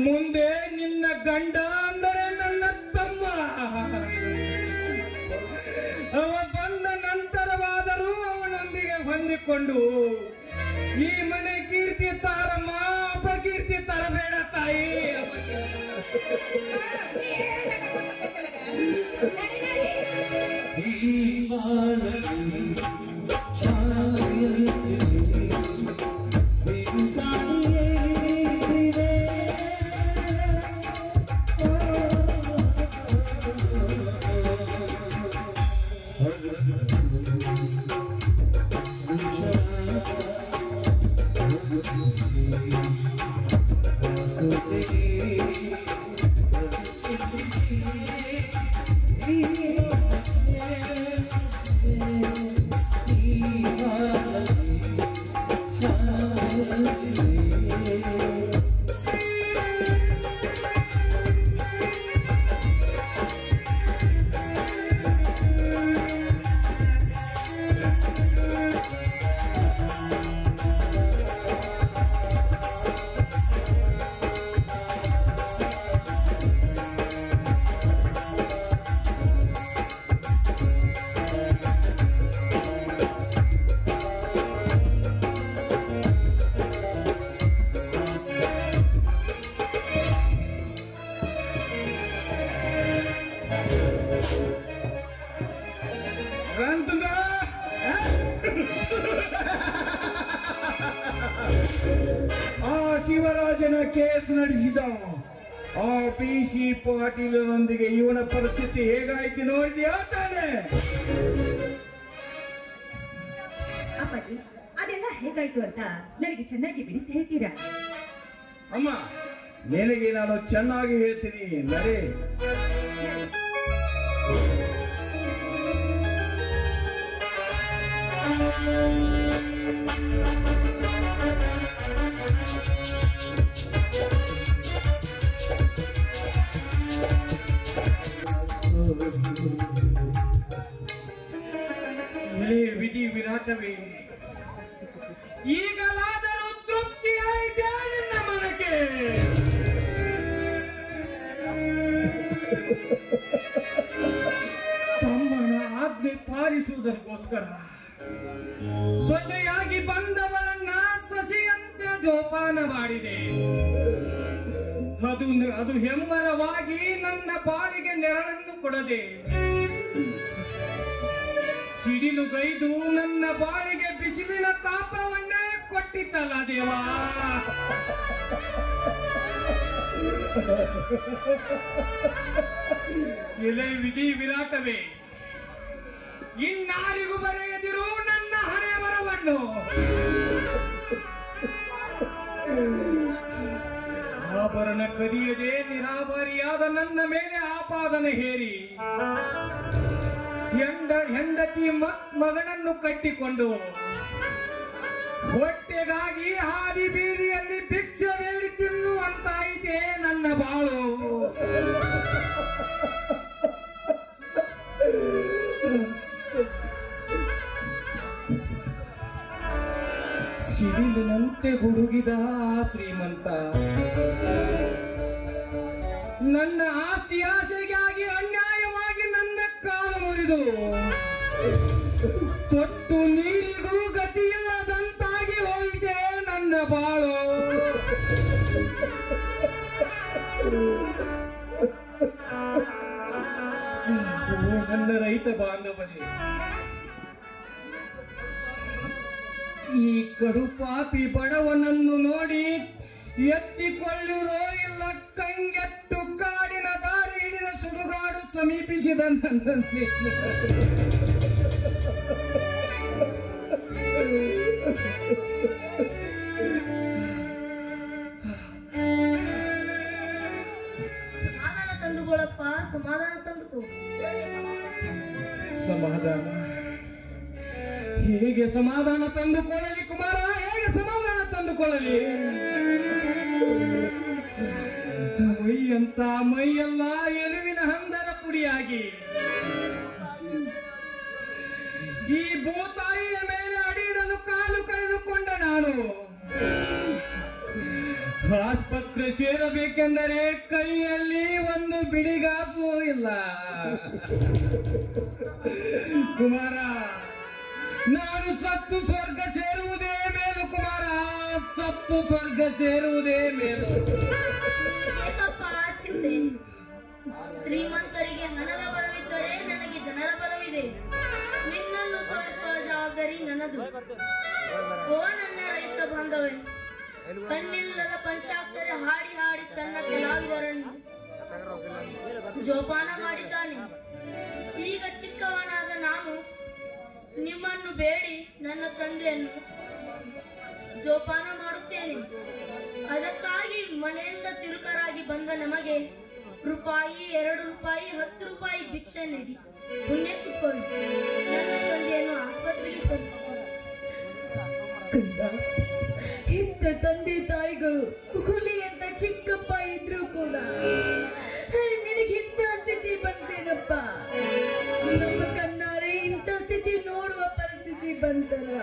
ಮುಂದೆ ನಿನ್ನ ಗಂಡ ಅಂದರೆ ನನ್ನ ತಮ್ಮ. ಅವ ಬಂದ ನಂತರವಾದರೂ ಅವನೊಂದಿಗೆ ಹೊಂದಿಕೊಂಡು ಈ ಮನೆ ಕೀರ್ತಿ ತಾರಮ್ಮ, ಅಪಕೀರ್ತಿ ತರಬೇಡ ತಾಯಿ. ಆ ಶಿವರಾಜನ ಕೇಸ್ ನಡೆಸಿದ ಆ PC ಪಾಟೀಲನೊಂದಿಗೆ ಇವನ ಪರಿಸ್ಥಿತಿ ಹೇಗಾಯ್ತು ನೋಡಿದ್ಯಾ ತಾನೆ? ಅಪ್ಪಾಜಿ, ಅದೆಲ್ಲ ಹೇಗಾಯ್ತು ಅಂತ ನನಗೆ ಚೆನ್ನಾಗಿ ಬಿಡಿಸಿ ಹೇಳ್ತೀರಾ? ಅಮ್ಮ, ನಿನಗೆ ನಾನು ಚೆನ್ನಾಗಿ ಹೇಳ್ತೀನಿ ನರೇ. ವಿಧಿ ವಿರಾಟವೇ, ಈಗಲಾದರೂ ತೃಪ್ತಿ ಆಯ್ತೆ ನಿನ್ನ ಮನಕ್ಕೆ? ತಮ್ಮನ ಆಜ್ಞೆ ಪಾಲಿಸುವುದಕ್ಕೋಸ್ಕರ ಸೊಸೆಯಾಗಿ ಬಂದವಳನ್ನ ಸಸಿಯಂತೆ ಜೋಪಾನ ಮಾಡಿದೆ. ಅದು ಹೆಮ್ಮರವಾಗಿ ನನ್ನ ಪಾಲಿಗೆ ನೆರಳನ್ನು ಕೊಡದೆ ಸಿಡಿಲುಗೈದು ನನ್ನ ಬಾಳಿಗೆ ಬಿಸಿಲಿನ ತಾಪವನ್ನೇ ಕೊಟ್ಟಿತ್ತಲ್ಲ ದೇವಾ. ಎಲೆ ವಿಧಿ ವಿರಾಟವೇ, ಇನ್ನಾರಿಗೂ ಬರೆಯದಿರು ನನ್ನ ಹಣೆ ಬರವನ್ನು. ಆಭರಣ ಕದಿಯದೆ ನಿರಾಭರಿಯಾದ ನನ್ನ ಮೇಲೆ ಆಪಾದನೆ ಹೇರಿ ಹೆಂಡತಿ ಮಗನನ್ನು ಕಟ್ಟಿಕೊಂಡು ಹೊಟ್ಟೆಗಾಗಿ ಹಾದಿ ಬೀದಿಯಲ್ಲಿ ಭಿಕ್ಷೆ ಬೇಡಿ ತಿನ್ನುವಂತಾಯಿತೆ ನನ್ನ ಬಾಳು. ಸಿಡಿಲಿನಂತೆ ಗುಡುಗಿದ ಆ ಶ್ರೀಮಂತ ನನ್ನ ಆಸ್ತಿ ಆಸೆಗಾಗಿ ಅನ್ಯಾಯವಾಗಿ ನನ್ನ ಕಾಲು ಮುರಿದು ತೊಟ್ಟು ನೀರಿಗೂ ಗತಿಯಿಲ್ಲದಂತಾಗಿ ಹೋಯಿತೆ ನನ್ನ ಬಾಳು. ನನ್ನ ರೈತ ಬಾಂಧವರೇ, ಈ ಕಡು ಪಾಪಿ ಬಡವನನ್ನು ನೋಡಿ ಎತ್ತಿಕೊಳ್ಳಿರೋ ಇಲ್ಲ ಕಂಗೆಟ್ಟು ಕಾಡಿನ ದಾರಿ ಹಿಡಿದ ಸುಡುಗಾಡು ಸಮೀಪಿಸಿದ ನನ್ನಲ್ಲಿ ಸಮಾಧಾನ ತಂದುಕೊಳ್ಳಪ್ಪ, ಸಮಾಧಾನ ತಂದುಕೋ. ಸಮಾಧಾನ ಹೇಗೆ ಸಮಾಧಾನ ತಂದುಕೊಳ್ಳಲಿ ಕುಮಾರ, ಹೇಗೆ ಸಮಾಧಾನ ತಂದುಕೊಳ್ಳಲಿ? ಮೈಯಂತ ಮೈಯೆಲ್ಲ ಎಲುವಿನ ಹಂದರ ಪುಡಿಯಾಗಿ ಈ ಭೂತಾಯಿಯ ಮೇಲೆ ಅಡಿಯಿಡಲು ಕಾಲು ಕಳೆದುಕೊಂಡ ನಾನು ಆಸ್ಪತ್ರೆ ಸೇರಬೇಕೆಂದರೆ ಕೈಯಲ್ಲಿ ಒಂದು ಬಿಡಿಗಾಸು ಇಲ್ಲ. ಕುಮಾರ, ನಾನು ಸತ್ತು ಸ್ವರ್ಗ ಸೇರುವುದೇ ಮೇಲು ಕುಮಾರ, ಸತ್ತು ಸ್ವರ್ಗ ಸೇರುವುದೇ ಮೇಲು. ಏಕಪ್ಪ ಚಿಂತೆ? ಶ್ರೀಮಂತರಿಗೆ ಹಣದ ಬಲವಿದ್ದರೆ ನನಗೆ ಜನರ ಬಲವಿದೆ. ನಿನ್ನನ್ನು ತೋರಿಸುವ ಜವಾಬ್ದಾರಿ ನನ್ನದು. ಓ ನನ್ನ ರೈತ ಬಾಂಧವೇ, ಕಣ್ಣಿಲ್ಲದ ಪಂಚಾಕ್ಷರಿ ಹಾಡಿ ಹಾಡಿ ತನ್ನ ಕಲಾವಿದರನ್ನು ಜೋಪಾನ ಮಾಡಿದ್ದಾನೆ. ಈಗ ಚಿಕ್ಕವನಾದ ನಾನು ನಿಮ್ಮನ್ನು ಬೇಡಿ ನನ್ನ ತಂದೆಯನ್ನು ಜೋಪಾನ ಮಾಡುತ್ತೇನೆ. ಅದಕ್ಕಾಗಿ ಮನೆಯಿಂದ ತಿರುಕರಾಗಿ ಬಂದ ನಮಗೆ ರೂಪಾಯಿ, 2 ರೂಪಾಯಿ, 10 ರೂಪಾಯಿ ಭಿಕ್ಷೆ ನೀಡಿ ಪುಣ್ಯ ಕುತ್ಕೊಳ್ಳಿ. ನನ್ನ ತಂದೆಯನ್ನು ಆಸ್ಪತ್ರೆಗೆ ಸೇರಿಸಿಕೊಳ್ಳಿ. ಕಂದ, ಇಂಥ ತಂದೆ ತಾಯಿಗಳು ಹುಲಿ ಅಂತ ಚಿಕ್ಕಪ್ಪ ಇದ್ರು ಕೂಡ ನಿನಗೆ ಇಂಥ ಸ್ಥಿತಿ ಬಂತೇನಪ್ಪ? ನಮ್ಮ ಕಣ್ಣಾರೆ ಇಂಥ ಸ್ಥಿತಿ ನೋಡುವ ಪರಿಸ್ಥಿತಿ ಬಂತಲ್ಲ.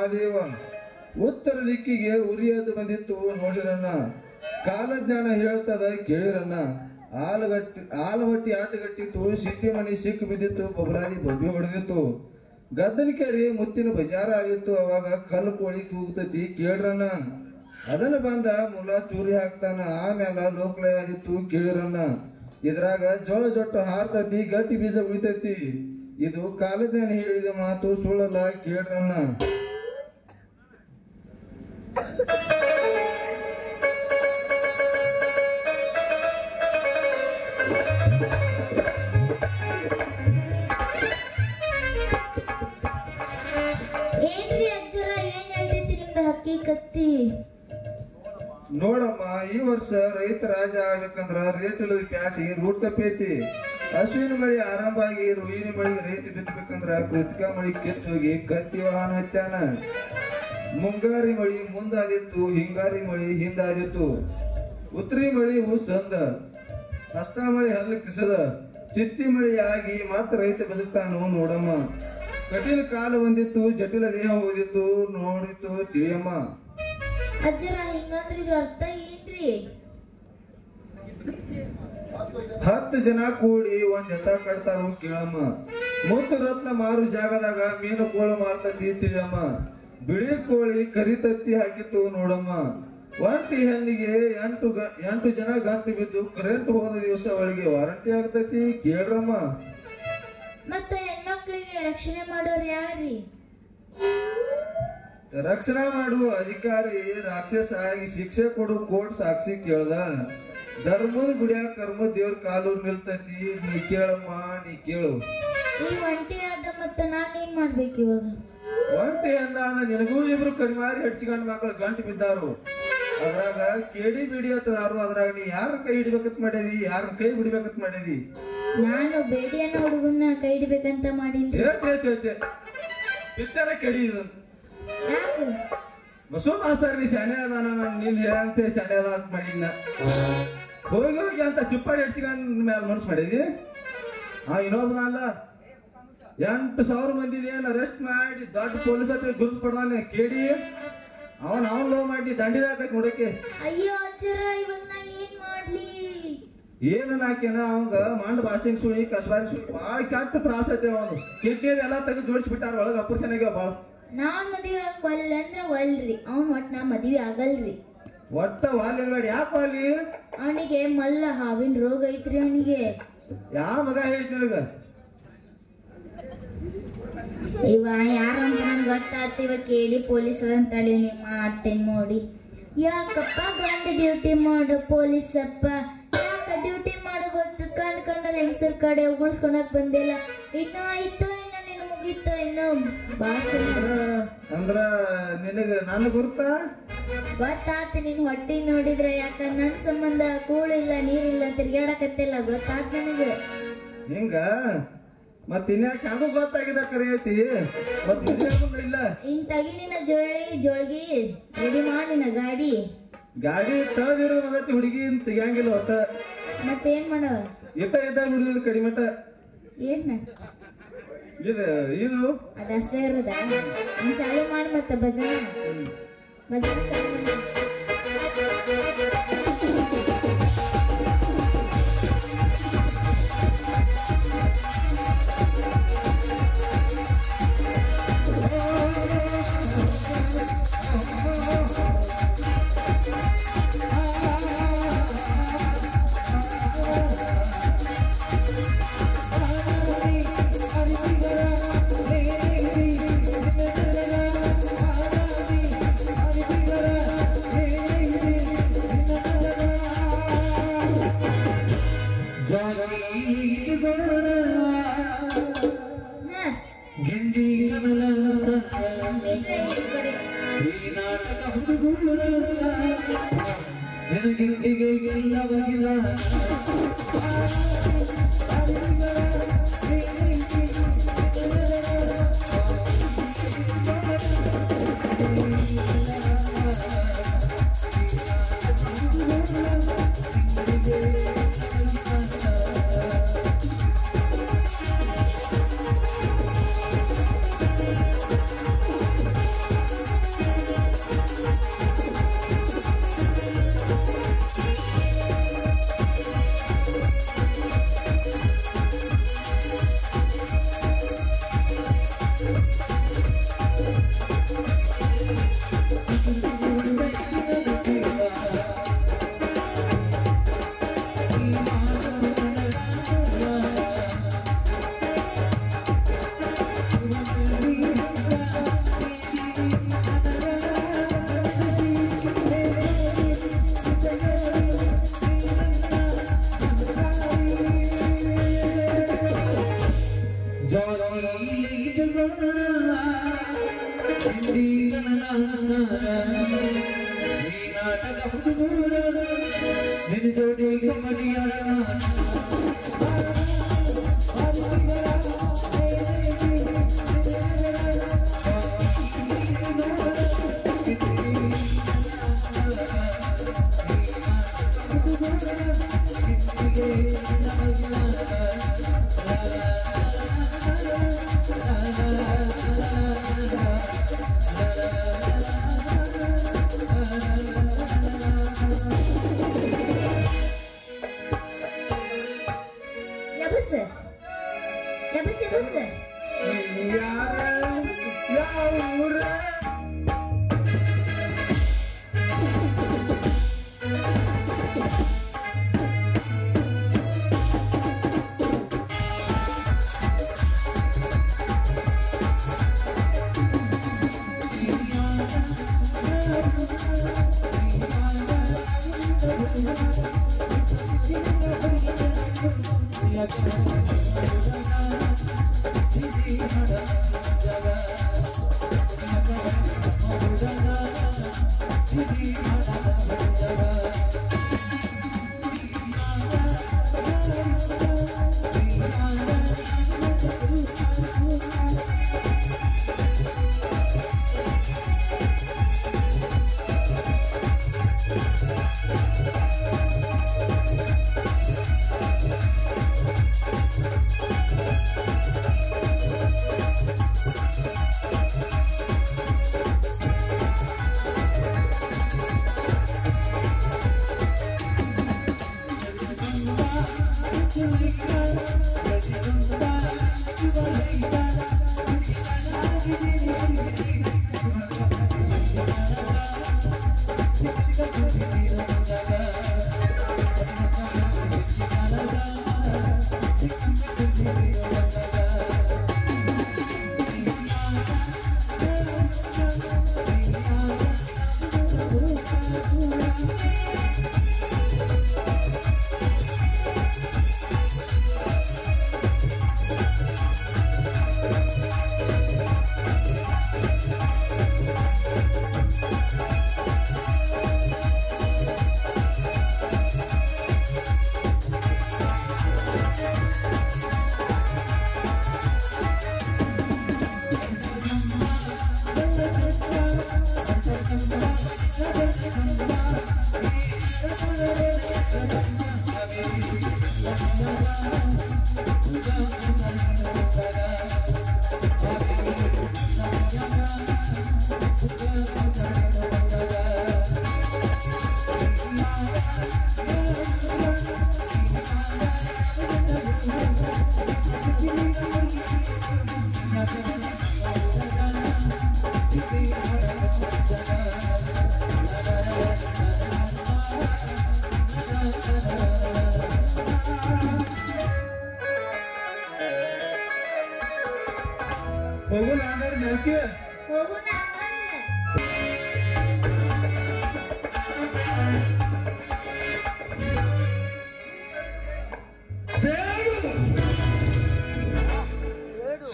ಮಹಾದೇವ. ಉತ್ತರ ದಿಕ್ಕಿಗೆ ಉರಿಯದು ಬಂದಿತ್ತು ನೋಡಿರನ್ನ. ಕಾಲಜ್ಞಾನ ಹೇಳ್ತದ ಕೇಳಿರನ್ನ. ಆಲವಟ್ಟಿ ಆಟಗಟ್ಟಿತ್ತು, ಸಿದ್ಧಿ ಮನಿ ಸಿಕ್ಕು ಬಿದ್ದಿತ್ತು, ಬಬರಾದಿ ಬಬ್ಬಿ ಹೊಡೆದಿತ್ತು. ಗದ್ದನಕೆರೆ ಮುತ್ತಿನ ಬಜಾರ ಆಗಿತ್ತು. ಅವಾಗ ಕಲ್ಲು ಕೋಳಿ ಕೂಗ್ತತಿ ಕೇಳ್ರನ್ನ. ಅದನ್ನ ಬಂದ ಮುಲ್ಲ ಚೂರಿ ಹಾಕ್ತಾನ. ಆಮ್ಯಾಲ ಲೋಕಲಯ ಆಗಿತ್ತು ಕೇಳಿರನ್ನ. ಇದ್ರಾಗ ಜೋಳ ಜೊಟ್ಟು ಹಾರ್ತತಿ, ಗಟ್ಟಿ ಬೀಜ ಉಳಿತೈತಿ. ಇದು ಕಾಲಜ್ಞಾನ ಹೇಳಿದ ಮಾತು ಸುಳ್ಳಲ್ಲ ಕೇಳ್ರನ್ನ. ಹಕ್ಕಿಕತ್ತಿ ನೋಡಮ್ಮ, ಈ ವರ್ಷ ರೈತ ರಾಜ ಆಗ್ಬೇಕಂದ್ರ ರೇಟ್ ಇಲ್ಲದ ಪ್ಯಾಟಿ ರೂಟ್ ತಪ್ಪೈತಿ. ಅಶ್ವಿನ ಮಳಿ ಆರಂಭ ಆಗಿ ರೋಹಿಣಿ ಮಳಿಗೆ ರೈತ ಬಿತ್ತಬೇಕಂದ್ರ ಕೃತಿಕಾ ಮಳಿ ಕಿತ್ತೋಗಿ ಕತ್ತಿ ವಾಹನ ಹತ್ಯಾನ. ಮುಂಗಾರಿ ಮಳಿ ಮುಂದಾದಿತ್ತು, ಹಿಂಗಾರಿ ಮಳಿ ಹಿಂದಾದಿತ್ತು. ಉತ್ತರಿ ಮಳಿ ಉಸಂದ, ಹಸ್ತ ಮಳಿ ಹಲ್ಲಕ್ಕಿಸದ, ಚಿತ್ತಿ ಮಳಿ ಆಗಿ ಮತ್ತ ರೈತ ಬದುಕ್ತಾನು ನೋಡಮ್ಮ. ಕಠಿಣ ಕಾಲ ಬಂದಿತ್ತು, ಜಟಿಲ ದೇಹ ಓದಿತ್ತು ನೋಡಿತ್ತು ತಿಳಿಯಮ್ಮ. ಅಜ್ಜರ ಹಿಂಗಂದ್ರ ಇದ್ರ ಅರ್ಥ ಏನ್ರಿ? 10 ಜನ ಕೂಡಿ ಒಂದ್ ಎತ್ತ ಕಟ್ತಾರು ಕೇಳಮ್ಮ. ಮುತ್ತು ರತ್ನ ಮಾರು ಜಾಗದಾಗ ಮೀನು ಕೋಳು ಮಾರ್ತತಿ ತಿಳಿಯಮ್ಮ. ಬಿಳಿ ಕೋಳಿ ಕರಿ ತತ್ತಿ ಹಾಕಿತ್ತು ನೋಡಮ್ಮ. ಒಂಟಿ ಹೆಣ್ಣಿಗೆ 8 ಜನ ಗಂಟು ಬಿದ್ದು ಕರೆಂಟ್ ಹೋದ ದಿವಸ ಅವಳಿಗೆ ವಾರಂಟಿ ಆಗ್ತತಿ ಕೇಳ್ರಮ್ಮ. ಮತ್ತ ಹೆಣ್ಮಕ್ಳಿಗೆ ರಕ್ಷಣೆ ಮಾಡೋರು ಯಾರ್ರಿ? ರಕ್ಷಣಾ ಮಾಡುವ ಅಧಿಕಾರಿ ರಾಕ್ಷಸ ಆಗಿ ಶಿಕ್ಷೆ ಕೊಡು ಕೋರ್ಟ್ ಸಾಕ್ಷಿ ಕೇಳ್ದ. ಧರ್ಮದ ಗುಡಿಯಾಗ ಕರ್ಮ ದೇವ್ರ ಕಾಲು ನಿಲ್ತತಿ, ನೀ ಕೇಳಮ್ಮ ನೀ ಕೇಳು. ಈ ಒಂಟಿ ಆದ ಮತ್ತ ನಾನೇನ್ ಮಾಡ್ಬೇಕು ಇವಾಗ? ಒಂಟಿ ಅನ್ನಾದ ನಿನಗೂ ಇಬ್ರು ಕಡಿಮಾರಿ ಹಡ್ಸಿಕೊಂಡ್ ಮಕ್ಕಳು ಗಂಟು ಬಿದ್ದಾರು. ಅದ್ರಾಗ ಕೇಡಿ ಬಿಡಿ ಅಂತದಾರು. ಅದ್ರಾಗ ನೀ ಯಾರ ಕೈ ಹಿಡಿಬೇಕಂತ ಮಾಡ್ಯದಿ, ಯಾರ ಕೈ ಬಿಡ್ಬೇಕಂತ ಮಾಡ್ಯದಿ? ನಾನು ಬೇಡಿಯನ್ನ ಹುಡುಗನ್ನ ಕೈ ಹಿಡಿಬೇಕಂತ ಮಾಡೀನಿ. ಪಿಕ್ಚರ ಕೆಡಿ ಯಾಕೆ? ಬಸವ ಮಾಸ್ತರ್ ನೀ ಶಾನೆ ಅದಾನ, ನೀನ್ ಹೇಳಂತ ಶಾನೆ ಅದ ಅಂತ ಮಾಡಿದ್ನ. ಹೋಗಿ ಹೋಗಿ ಅಂತ ಚಿಪ್ಪಾಡಿ ಹಡ್ಸಿಕೊಂಡ್ ಮ್ಯಾಲ ಮನ್ಸ್ ಮಾಡಿದಿ. ಇನ್ನೊಬ್ಬನ ಅಲ್ಲ 8,000 ಮಂದಿ ಅರೆಸ್ಟ್ ಮಾಡಿ ದೊಡ್ಡ ಪೊಲೀಸ್ ಹತ್ರ ಗುರುತು ಪಡ್ದಾನೆ ಕೇಳಿ. ಅವನ್ ಲೋ ಮಾಡಿ ದಂಡಿದಾಕೈತಿ ನೋಡಕ್ಕೆ. ಅಯ್ಯೋ ಅಜ್ಜರ, ಇವಾಗ ನಾ ಏನ್ ಮಾಡ್ಲಿ? ಏನು ನಾಕೇನ ಅವಂಗ ಮಂಡ್ ಬಾಸಿಂಗ್ ಸುಳಿ ಕಸ್ಬಾರಿ ಸುಳಿ ಬಾಳ ಕೆಟ್ಟ ತ್ರಾಸ ಐತೆ. ಅವನು ಕಿಡ್ನಿ ಎಲ್ಲ ತೆಗೆದು ಜೋಡಿಸ್ಬಿಟ್ಟಾರ, ಒಳಗ ಆಪರೇಷನ್ ಆಗ್ಯಾವ ಬಾಳ. ನಾನ್ ಮದ್ವೆ ಒಲ್ಲ ಅಂದ್ರ ಒಲ್ರಿ, ಅವ್ನ್ ಒಟ್ ನಾ ಮದ್ವೆ ಆಗಲ್ರಿ. ಒಟ್ಟ ವಾಲ್ ಇಲ್ಬೇಡಿ. ಯಾಕೆ ವಾಲಿ? ಅವನಿಗೆ ಮಲ್ಲ ಹಾವಿನ ರೋಗ ಐತ್ರಿ. ಅವನಿಗೆ ಯಾವ ಮಗ ಹೇಳಿದ್ ನಿನಗ? ಇವ ಯಾರಂತ ನನ್ ಗೊತ್ತಾತ. ಇವ ಕೇಳಿ ಪೊಲೀಸರ ಅಂತೇಳಿ ನಿಮ್ಮ ಅಟ್ಟೆ ನೋಡಿ. ಯಾಕಪ್ಪ ಗಂಡ ಡ್ಯೂಟಿ ಮಾಡು ಪೊಲೀಸಪ್ಪ, ಯಾಕ ಡ್ಯೂಟಿ ಮಾಡಬಹುದು ಕಂಡ್ಕೊಂಡ್ರೆ ಹೆಂಗಸರ್ ಕಡೆ ಉಗುಳ್ಸ್ಕೊಳಕ್ ಬಂದಿಲ್ಲ. ಇನ್ನ ಆಯ್ತು, ಇನ್ನ ನಿನ್ ಮುಗೀತು, ಇನ್ನು ಬಾಸ್ ಅಂದ್ರ ನಿನಗ ನನ್ನ ಗುರುತ ಗೊತ್ತಾತ. ನಿನ್ ಹೊಟ್ಟಿ ನೋಡಿದ್ರೆ ಯಾಕ ನನ್ ಸಂಬಂಧ ಕೂಳಿಲ್ಲ ನೀರಿಲ್ಲ ತಿರ್ಗಾಡಕತ್ತಿಲ್ಲ ಗೊತ್ತಾತ ನನಗೆ. ಹಿಂಗ ಮತ್ ಇನ್ಯಾಕ ಹಂಗ ಗೊತ್ತಾಗಿದ ಕರೆ ಐತಿ. ಮತ್ ಇಲ್ಲ ಇನ್ ತಗಿ ನಿನ್ನ ಜೋಳ್ಗಿ ರೆಡಿ ಮಾಡಿ ನಿನ್ನ ಗಾಡಿ ತಳದಿರೋ ಮಗತಿ ಹುಡುಗಿ ತೆಗಿಯಂಗಿಲ್ಲ. ಒಟ್ಟ ಮತ್ತೇನ್ ಮಾಡವ? ಇದ್ದ ಬಿಡುದಿಲ್ಲ ಕಡಿಮೆ. ಏನ್ ಇದು ಅದಷ್ಟೇ ಇರೋದ? ಚಾಲು ಮಾಡಿ ಮತ್ತ ಭಜನ ಚಾಲು ಮಾಡಿ. ಹೋಗೋಣ ಅಂದ್ರೆ ನಲ್ಕೆ ಹೋಗೋಣ ಹಂಗಂದ್ರೆ.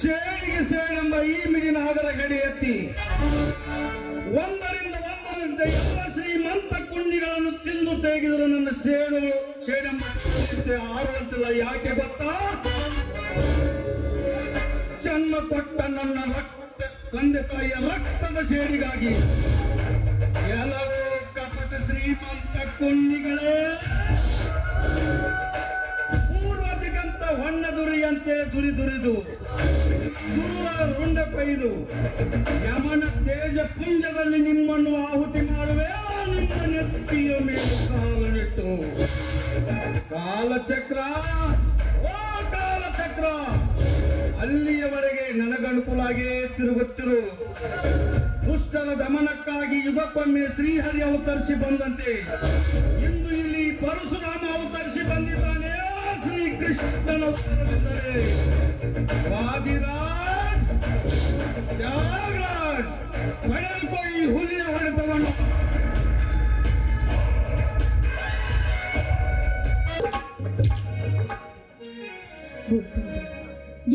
ಸೇಡಿಗೆ ಸೇಡೆಂಬ ಈ ಮಿಡಿನ ಅದರ ಗಡಿ ಎತ್ತಿ ಒಂದರಿಂದ ಎಲ್ಲ ಶ್ರೀಮಂತ ಕುಂಡಿಗಳನ್ನು ತಿಂದು ತೆಗೆದರು ನನ್ನ ಸೇಡೆಂಬ ಆರುವಂತಿಲ್ಲ. ಯಾಕೆ ಗೊತ್ತಾ? ಜನ್ಮ ಕೊಟ್ಟ ನನ್ನ ರಕ್ತ ತಂದೆ ತಾಯಿಯ ರಕ್ತದ ಸೇಡಿಗಾಗಿ. ಎಲ್ಲವೂ ಕಪಟ ಶ್ರೀಮಂತ ಕುಂಡಿಗಳೇ ಪೂರ್ವ ದಿಗಂತ ಹೊಣ್ಣ ದುರಿಯಂತೆ ದುರಿದು ದೂರ ರುಂಡ ಕೊಯ್ದು ಯಮನ ತೇಜ ಪುಂಜದಲ್ಲಿ ನಿಮ್ಮನ್ನು ಆಹುತಿ ಮಾಡುವೆ. ನಿಮ್ಮ ನೆತ್ತಿಯ ಮೇಲೆ ಕಾಲನಿಟ್ಟು ಕಾಲಚಕ್ರ, ಓ ಕಾಲಚಕ್ರ, ಅಲ್ಲಿಯವರೆಗೆ ನನಗನುಕೂಲಾಗೇ ತಿರುಗುತ್ತಿರು. ದುಷ್ಟರ ದಮನಕ್ಕಾಗಿ ಯುಗಕ್ಕೊಮ್ಮೆ ಶ್ರೀಹರಿ ಅವತರಿಸಿ ಬಂದಂತೆ ಇಂದು ಇಲ್ಲಿ ಪರಶುರಾಮ ಅವತರಿಸಿ ಬಂದಿದ್ದಾನೆ. ಶ್ರೀಕೃಷ್ಣನ ಅವತಾರವೆಂದರೆ ವಾದಿರಾಜ್, ತ್ಯಾಗರಾಜ್, ಪಡೆದುಕೋ ಈ ಹುಲಿಯ ಹೊಡೆತವನ್ನು.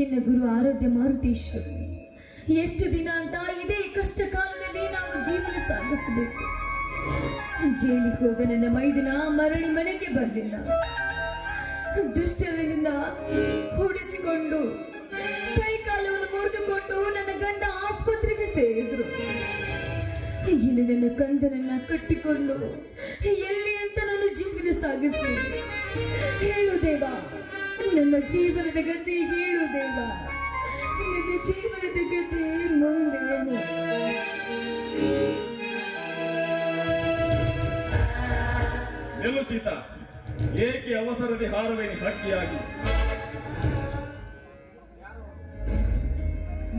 ಎನ್ನ ಗುರು ಆರಾಧ್ಯ ಮಾರುತೇಶ್ವರ, ಎಷ್ಟು ದಿನ ಅಂತ ಇದೇ ಕಷ್ಟ ಕಾಲದಲ್ಲಿ ನಾವು ಜೀವನ ಸಾಗಿಸಬೇಕು. ಜೈಲಿಗೆ ಹೋದ ನನ್ನ ಮೈದುನ ಮರಳಿ ಮನೆಗೆ ಬರಲಿಲ್ಲ. ದುಷ್ಟರಿಂದ ಹೊಡಿಸಿಕೊಂಡು ಕೈಕಾಲವನ್ನು ಮುರಿದುಕೊಂಡು ನನ್ನ ಗಂಡ ಆಸ್ಪತ್ರೆಗೆ ಸೇರಿದ್ರು. ಇನ್ನು ನನ್ನ ಕಂದನನ್ನ ಕಟ್ಟಿಕೊಂಡು ಎಲ್ಲಿ ಅಂತ ನಾನು ಜೀವನ ಸಾಗಿಸಿ. ಹೇಳು ದೇವ, ನನ್ನ ಜೀವನದ ಗತಿ ಹೇಳು ದೇವ, ನನ್ನ ಜೀವನದ ಗತಿ ಮುಂದೇನು? ನಿಲ್ಲು ಸೀತಾ, ಏಕೆ ಅವಸರದಿ ಹಾರವೇನಿ ಹಕ್ಕಿಯಾಗಿ?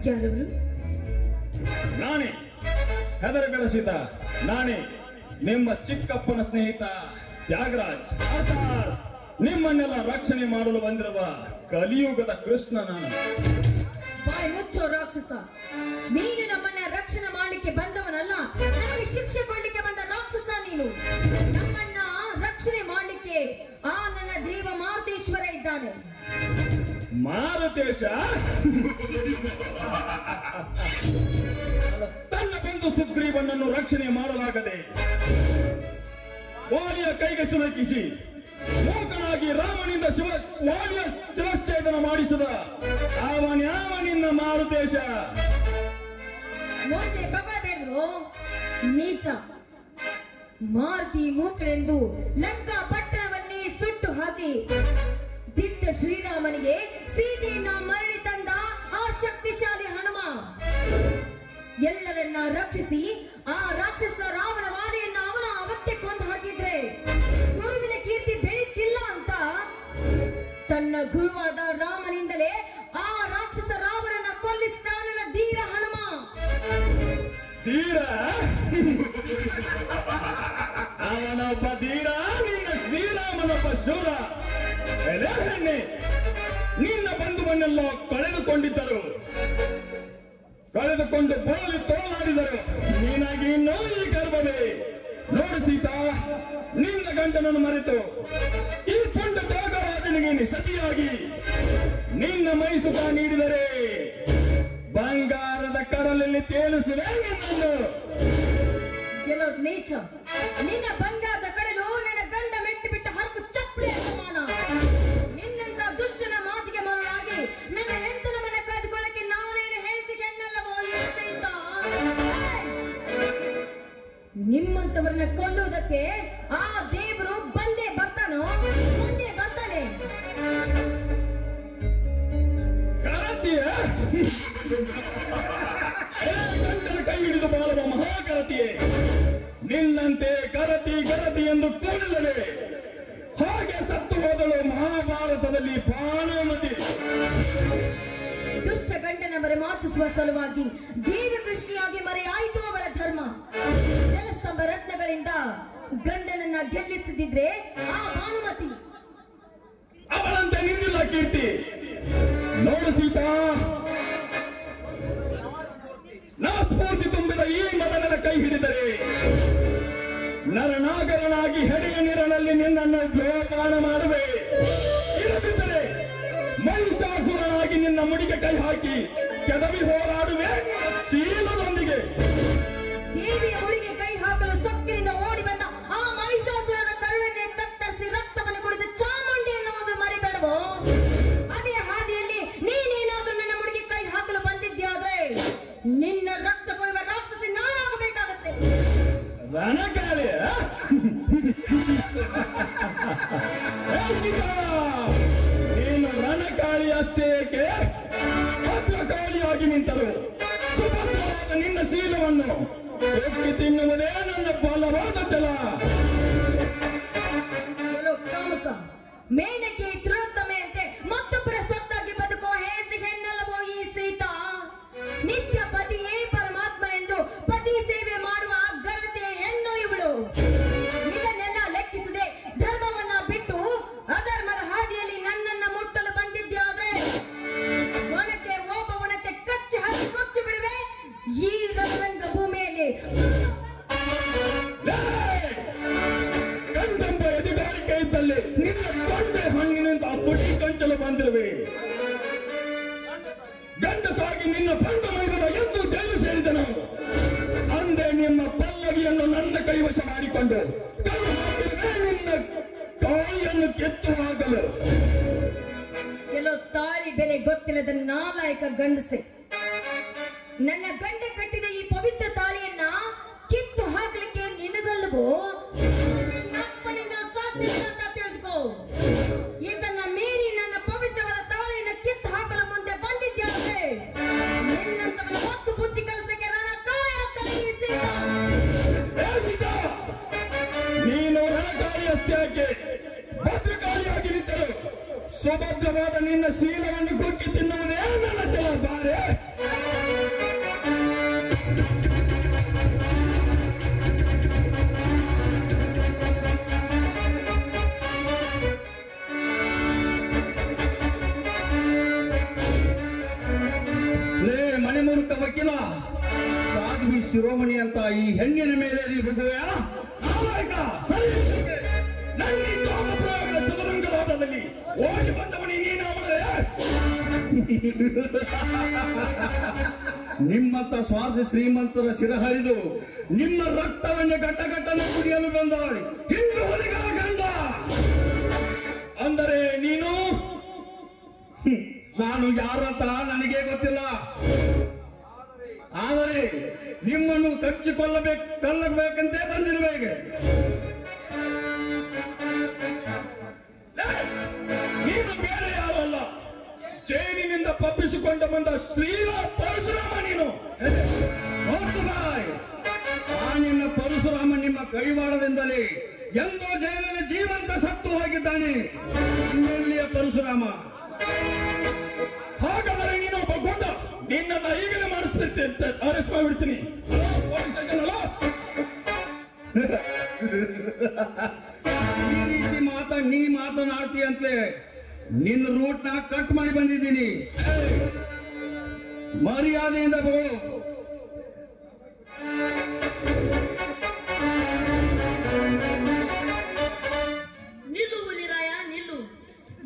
ಯಾರವರು? ನಾನೇ, ಹೆದರಬೇಡ ಸೀತಾ, ನಾನೇ ನಿಮ್ಮ ಚಿಕ್ಕಪ್ಪನ ಸ್ನೇಹಿತ ತ್ಯಾಗರಾಜ್. ಅರ್ಥಾತ್ ನಿಮ್ಮನ್ನೆಲ್ಲ ರಕ್ಷಣೆ ಮಾಡಲು ಬಂದಿರುವ ಕಲಿಯುಗದ ಕೃಷ್ಣ ನಾನು. ಬಾಯ್ ಮುಚ್ಚೋ ರಾಕ್ಷಸ! ನೀನು ನಮ್ಮನ್ನ ರಕ್ಷಣೆ ಮಾಡಲಿಕ್ಕೆ ಬಂದವನಲ್ಲ, ನಮಗೆ ಶಿಕ್ಷೆ ಕೊಡ್ಲಿಕ್ಕೆ ಬಂದ ರಾಕ್ಷಸ ನೀನು. ನಮ್ಮನ್ನ ರಕ್ಷಣೆ ಮಾಡಲಿಕ್ಕೆ ಆ ನನ್ನ ದೇವ ಮಾರುತೇಶ್ವರ ಇದ್ದಾನೆ. ಮಾರುತೇಶ ತನ್ನ ಬಂಧು ಸುಗ್ರೀವನನ್ನು ರಕ್ಷಣೆ ಮಾಡಲಾಗದೆ ವಾಲಿಯ ಕೈಗೆ ಸುರಕಿಸಿ ಮೂಕನಾಗಿ ರಾಮನಿಂದ ವಾಲಿಯ ಶಿರಚ್ಛೇದನ ಮಾಡಿಸಿದ ಅವನ್ಯಾವ ನಿನ್ನ ಮಾರುತೇಶ? ಮುಂದೆ ಬಗಳಬೇಡ್ರು ನೀಚ. ಮಾರುತಿ ಮೂಕನೆಂದು ಲಂಕಾ ಪಟ್ಟಣವನ್ನೇ ಸುಟ್ಟು ಹಾಕಿ ದಿಟ್ಟ ಶ್ರೀರಾಮನಿಗೆ ಸೀತೆಯನ್ನ ಮರಳಿ ತಂದ ಆ ಶಕ್ತಿಶಾಲಿ ಹನುಮ ಎಲ್ಲರನ್ನ ರಕ್ಷಿಸಿ ಆ ರಾಕ್ಷಸ ರಾವಣ ವಾಲಿಯನ್ನ ಅವನ ಅವತ್ತೇ ಕೊಂದು ಹಾಕಿದ್ರೆ ಗುರುವಿನ ಕೀರ್ತಿ ಬೆಳೀತಿಲ್ಲ ಅಂತ ತನ್ನ ಗುರುವಾದ ರಾಮನಿಂದಲೇ ಆ ರಾಕ್ಷಸ ರಾವಣನ ಕೊಲ್ಲಿಸಿದ ನನ್ನ ಧೀರ ಹನುಮ. ಧೀರ? ಅವನೊಬ್ಬ ಧೀರ, ನಿನ್ನ ಶ್ರೀರಾಮನೊಬ್ಬ ಶೂರ. ಹೆಣ್ಣೆ, ನಿನ್ನ ಬಂಧುವನ್ನೆಲ್ಲ ಕಳೆದುಕೊಂಡು ಬೋಳಿ ತೋಲಾಡಿದರು. ನೀನಾಗಿ ಇನ್ನೂ ಈ ಗರ್ಭವೇ? ನೋಡು ಸೀತಾ, ನಿನ್ನ ಗಂಡನನ್ನು ಮರೆತು ಈ ಪುಂಡ ತ್ಯಾಗರಾಜನಿಗೆ ಸತಿಯಾಗಿ ನಿನ್ನ ಮೈಸುಖ ನೀಡಿದರೆ ಬಂಗಾರದ ಕಡಲಲ್ಲಿ ತೇಲಿಸುವೆ ನಿನ್ನನ್ನು. ಎಲ್ಲೋ ನೀಚ, ನಿನ್ನ ಬಂಗಾರದ ಕಡಲು ನನ್ನ ಗಂಡ ಮೆಟ್ಟಿ ಬಿಟ್ಟ ಹರಕು ಚಪ್ಪಲಿ ಸಮಾನ. ನಿನ್ನಂತ ದುಷ್ಟನ ಮಾತಿಗೆ ಮರುಳಾಗಿ ನನ್ನ ಹೆಂಡನ ಮನೆ ಕಳೆದುಕೊಳ್ಳಕ್ಕೆ ನಾನೇನು ಹೇಸಿ ಹೆಣ್ಣಲ್ಲವೋ ಸಹಿತ. ನಿಮ್ಮಂತವರನ್ನ ಕೊಲ್ಲುವುದಕ್ಕೆ ಆ ದೇವರು ಬಂದೇ ಬರ್ತಾನೋ? ಬಂದೇ ಬರ್ತಾನೆ. ಗಂಡನ ಕೈ ಹಿಡಿದು ಬಾಳುವ ಮಹಾಕರತಿಯೇ, ನಿನ್ನಂತೆ ಗರತಿ ಎಂದು ಕೂಡಲೇ ಹಾಗೆ ಸತ್ತು ಹೋದಳು ಮಹಾಭಾರತದಲ್ಲಿ ಭಾನುಮತಿ. ದುಷ್ಟ ಗಂಡನ ಮರೆ ಮಾಚಿಸುವ ಸಲುವಾಗಿ ದೇವ ಕೃಷ್ಣಿಯಾಗಿ ಮರೆಯಾಯಿತು ಅವಳ ಧರ್ಮ. ಜಲಸ್ತಂಭ ರತ್ನಗಳಿಂದ ಗಂಡನನ್ನ ಗೆಲ್ಲಿಸದಿದ್ರೆ ಆ ಭಾನುಮತಿ ಅವಳಂತೆ ನಿನ್ನಿಲ್ಲ ಕೀರ್ತಿ. ನೋಡು ಸೀತಾ, ನವಸ್ಫೂರ್ತಿ ತುಂಬಿದ ಈ ಮದನನ ಕೈ ಹಿಡಿದರೆ ನರನಾಗರನಾಗಿ ಹೆಡೆಯ ನೀರಿನಲ್ಲಿ ನಿನ್ನನ್ನು ಜೋಪಾನ ಮಾಡುವೆ. ಇಲ್ಲದಿದ್ದರೆ ಮಹಿಷಾಸುರನಾಗಿ ನಿನ್ನ ಮುಡಿಗೆ ಕೈ ಹಾಕಿ ಕೆದವಿ ಹೋರಾಡುವೆ ಶೀಲದೊಂದಿಗೆ. ದೇವಿಯ ಮುಡಿಗೆ ಕೈ ಹಾಕಲು ಸೊಕ್ಕಿನಿಂದ ಓಡಿ ಬಂದ ಆ ಮಹಿಷಾಸುರನ ಕರುಳನ್ನೇ ಕತ್ತರಿಸಿ ರಕ್ತವನ್ನು ಕುಡಿದು ಚಾಮುಂಡಿ ಎನ್ನುವುದು ಮರಿಬೇಡವೋ? ಅದೇ ಹಾದಿಯಲ್ಲಿ ನೀನೇನಾದ್ರೂ ನನ್ನ ಮುಡಿಗೆ ಕೈ ಹಾಕಲು ಬಂದಿದ್ಯಾದ್ರೆ ನಿನ್ನ ರಕ್ತ ಕೊಡುವ ರಾಕ್ಷಸಿ ನಾನಾಗಬೇಕಾಗತ್ತೆ. ರಣಕಾಳಿ ನೀನು ರಣಕಾಳಿ ಅಷ್ಟೇ ಏಕೆ ಭದ್ರಕಾಳಿಯಾಗಿ ನಿಂತರು. ಸುಭದ್ರವಾದ ನಿನ್ನ ಶೀಲವನ್ನು ಎತ್ತಿ ತಿನ್ನುವುದೇ ನನ್ನ ಬಲವಾದ ಛಲ. ಎಲ್ಲೋ ಕಾಮುಕ, ಮೇನಕೆ ತಿರೋತ್ತಮೆ ಅಂತೆ ಮತ್ತೊಬ್ಬರ ಸೊತ್ತಾಗಿ ಬದುಕುವ ಹೇಸಿ ಹೆಣ್ಣಲ್ಲವೋ ಈ ಸೀತಾ? ನಿತ್ಯ ಪತಿಯೇ ಪರಮಾತ್ಮನೆಂದು ಪತಿ ಸೇವೆ ಮಾಡುವ ಗರತೆಯ ಹೆಣ್ಣು ಇವಳು. ಇದನ್ನೆಲ್ಲ ಲೆಕ್ಕಿಸದೆ ಧರ್ಮವನ್ನ ಬಿಟ್ಟು ಅಧರ್ಮದ ಹಾದಿಯಲ್ಲಿ ನನ್ನನ್ನ ಮುಟ್ಟಲು ಬಂದಿದ್ಯಾದ್ರೆ ಒಣಕ್ಕೆ ಒಬ್ಬವನಕ್ಕೆ ಕಚ್ಚಿ ಹಾಕಿ ಕೊಚ್ಚಿ ಬಿಡುವೆ ಈ ರಣರಂಗ ಭೂಮಿಯಲ್ಲಿ. ಗಂಡಂಬ ಎದುಗಾರಿಕೆ ಇದ್ದಲ್ಲಿ ನಿನ್ನ ಕೊಂಡೆ ಹಣ್ಣಿನಿಂದ ಪುಟಿ ಕಂಚಲು ಬಂದಿರುವೆ. ಗಂಡಸಾಗಿ ನಿನ್ನ ಬಂಡ ಮೈದನ ಎಂದು ಜೈಲು ಸೇರಿದನು. ಅಂದೇ ನಿಮ್ಮ ಪಲ್ಲವಿಯನ್ನು ನನ್ನ ಕೈವಶ ಮಾಡಿಕೊಂಡು ಕಲ್ಲು ಹಾಕಿರುವೆ. ನಿನ್ನ ಕಾಯಿಯನ್ನು ಕೆತ್ತುವಾಗ ಸುಳ್ಳು. ಕೆಲವು ತಾಳಿ ಬೆಲೆ ಗೊತ್ತಿಲ್ಲದ ನಾಲಾಯಕ ಗಂಡಸೆ ನನ್ನ ಗಂಡ ಕಟ್ಟಿದ ಈ ಪವಿತ್ರ ತಾಳಿಯನ್ನ ಕಿತ್ತು ಹಾಕ್ಲಿಕ್ಕೆ ನಿನಗಲ್ವೋ ನಿನ್ನಪ್ಪನಿಂದ ಸಾಧ್ಯ ಅಂತ ತಿಳಿದುಕೋ. ಇದನ್ನ ಮೀರಿ ನನ್ನ ಪವಿತ್ರವಾದ ತಾಳಿಯನ್ನ ಕಿತ್ತು ಹಾಕಲು ಮುಂದೆ ಬಂದಿದ್ಯಾಕೆ? ನಿನ್ನಂತವನ ಮತ್ತು ಬುದ್ಧಿ ಕಲಿಸಕ್ಕೆ ನನ್ನ ಕಾಯ ನೀನು ರಣಕಾರಿಯಷ್ಟೇ ಯಾಕೆ ಭದ್ರಕಾರಿಯಾಗಿ ನಿಂತರು ಸುಭದ್ರವಾದ ನಿನ್ನ ಶೀಲವನ್ನು ಕುಕ್ಕಿ ತಿನ್ನುವುದೇ ನನ್ನ ಛಲ. ಬಾರೆ ಮಣಿಮೂರ್ಖ ವಕೀಲ, ಸಾಧ್ವಿ ಶಿರೋಮಣಿ ಅಂತ ಈ ಹೆಣ್ಣಿನ ಮೇಲೆ ಹೋಗುವೆಯಾ? ಸರಿ, ನನ್ನ ಚದುರಂಗವಾದದಲ್ಲಿ ಓಡಿ ಬಂದವನಿ ನೀನಾದರೆ ನಿಮ್ಮಂತ ಸ್ವಾರ್ಥ ಶ್ರೀಮಂತರ ಶಿರಹರಿದು ನಿಮ್ಮ ರಕ್ತವನ್ನು ಗಟ್ಟಗಟ್ಟನ್ನು ಕುಡಿಯಲು ಬಂದವಳಿ ಹಿಂದೂ ಹುಲಿಗಳ ಗಂಡ ಅಂದರೆ ನೀನು. ನಾನು ಯಾರಂತ ನನಗೆ ಗೊತ್ತಿಲ್ಲ, ಆದರೆ ನಿಮ್ಮನ್ನು ಕಲ್ಲಬೇಕಂತೆ ಬಂದಿರುವೆ. ನೀನು ಬೇರೆ ಯಾರಲ್ಲ, ಜೈಲಿನಿಂದ ತಪ್ಪಿಸಿಕೊಂಡು ಬಂದ ಶ್ರೀರಾಮ್ ಪರಶುರಾಮ. ನೀನು ಆ ನಿನ್ನ ಪರಶುರಾಮ ನಿಮ್ಮ ಕೈವಾಡದಿಂದಲೇ ಎಂದೋ ಜೈಲಿನ ಜೀವಂತ ಸತ್ತು ಹೋಗಿದ್ದಾನೆ. ಇನ್ನೆಲ್ಲಿಯ ಪರಶುರಾಮ? ಹಾಗಾದರೆ ನೀನು ಒಬ್ಬ ಗೊಂಡ, ನಿನ್ನನ್ನ ಈಗಲೇ ಮಾಡಿಸ್ತಿರ್ತೀನಿ, ಅರೆಸ್ಟ್ ಮಾಡಿಬಿಡ್ತೀನಿ. ಈ ರೀತಿ ನೀ ಮಾತನಾಡ್ತೀಯಂತೆ ನಿನ್ನ ರೂಟ್ ನ ಕಟ್ ಮಾಡಿ ಬಂದಿದ್ದೀನಿ. ಮರ್ಯಾದೆಯಿಂದ ಹೋಗು. ನಿಲ್ಲು ಹುಲಿರಾಯ, ನಿಲ್ಲು.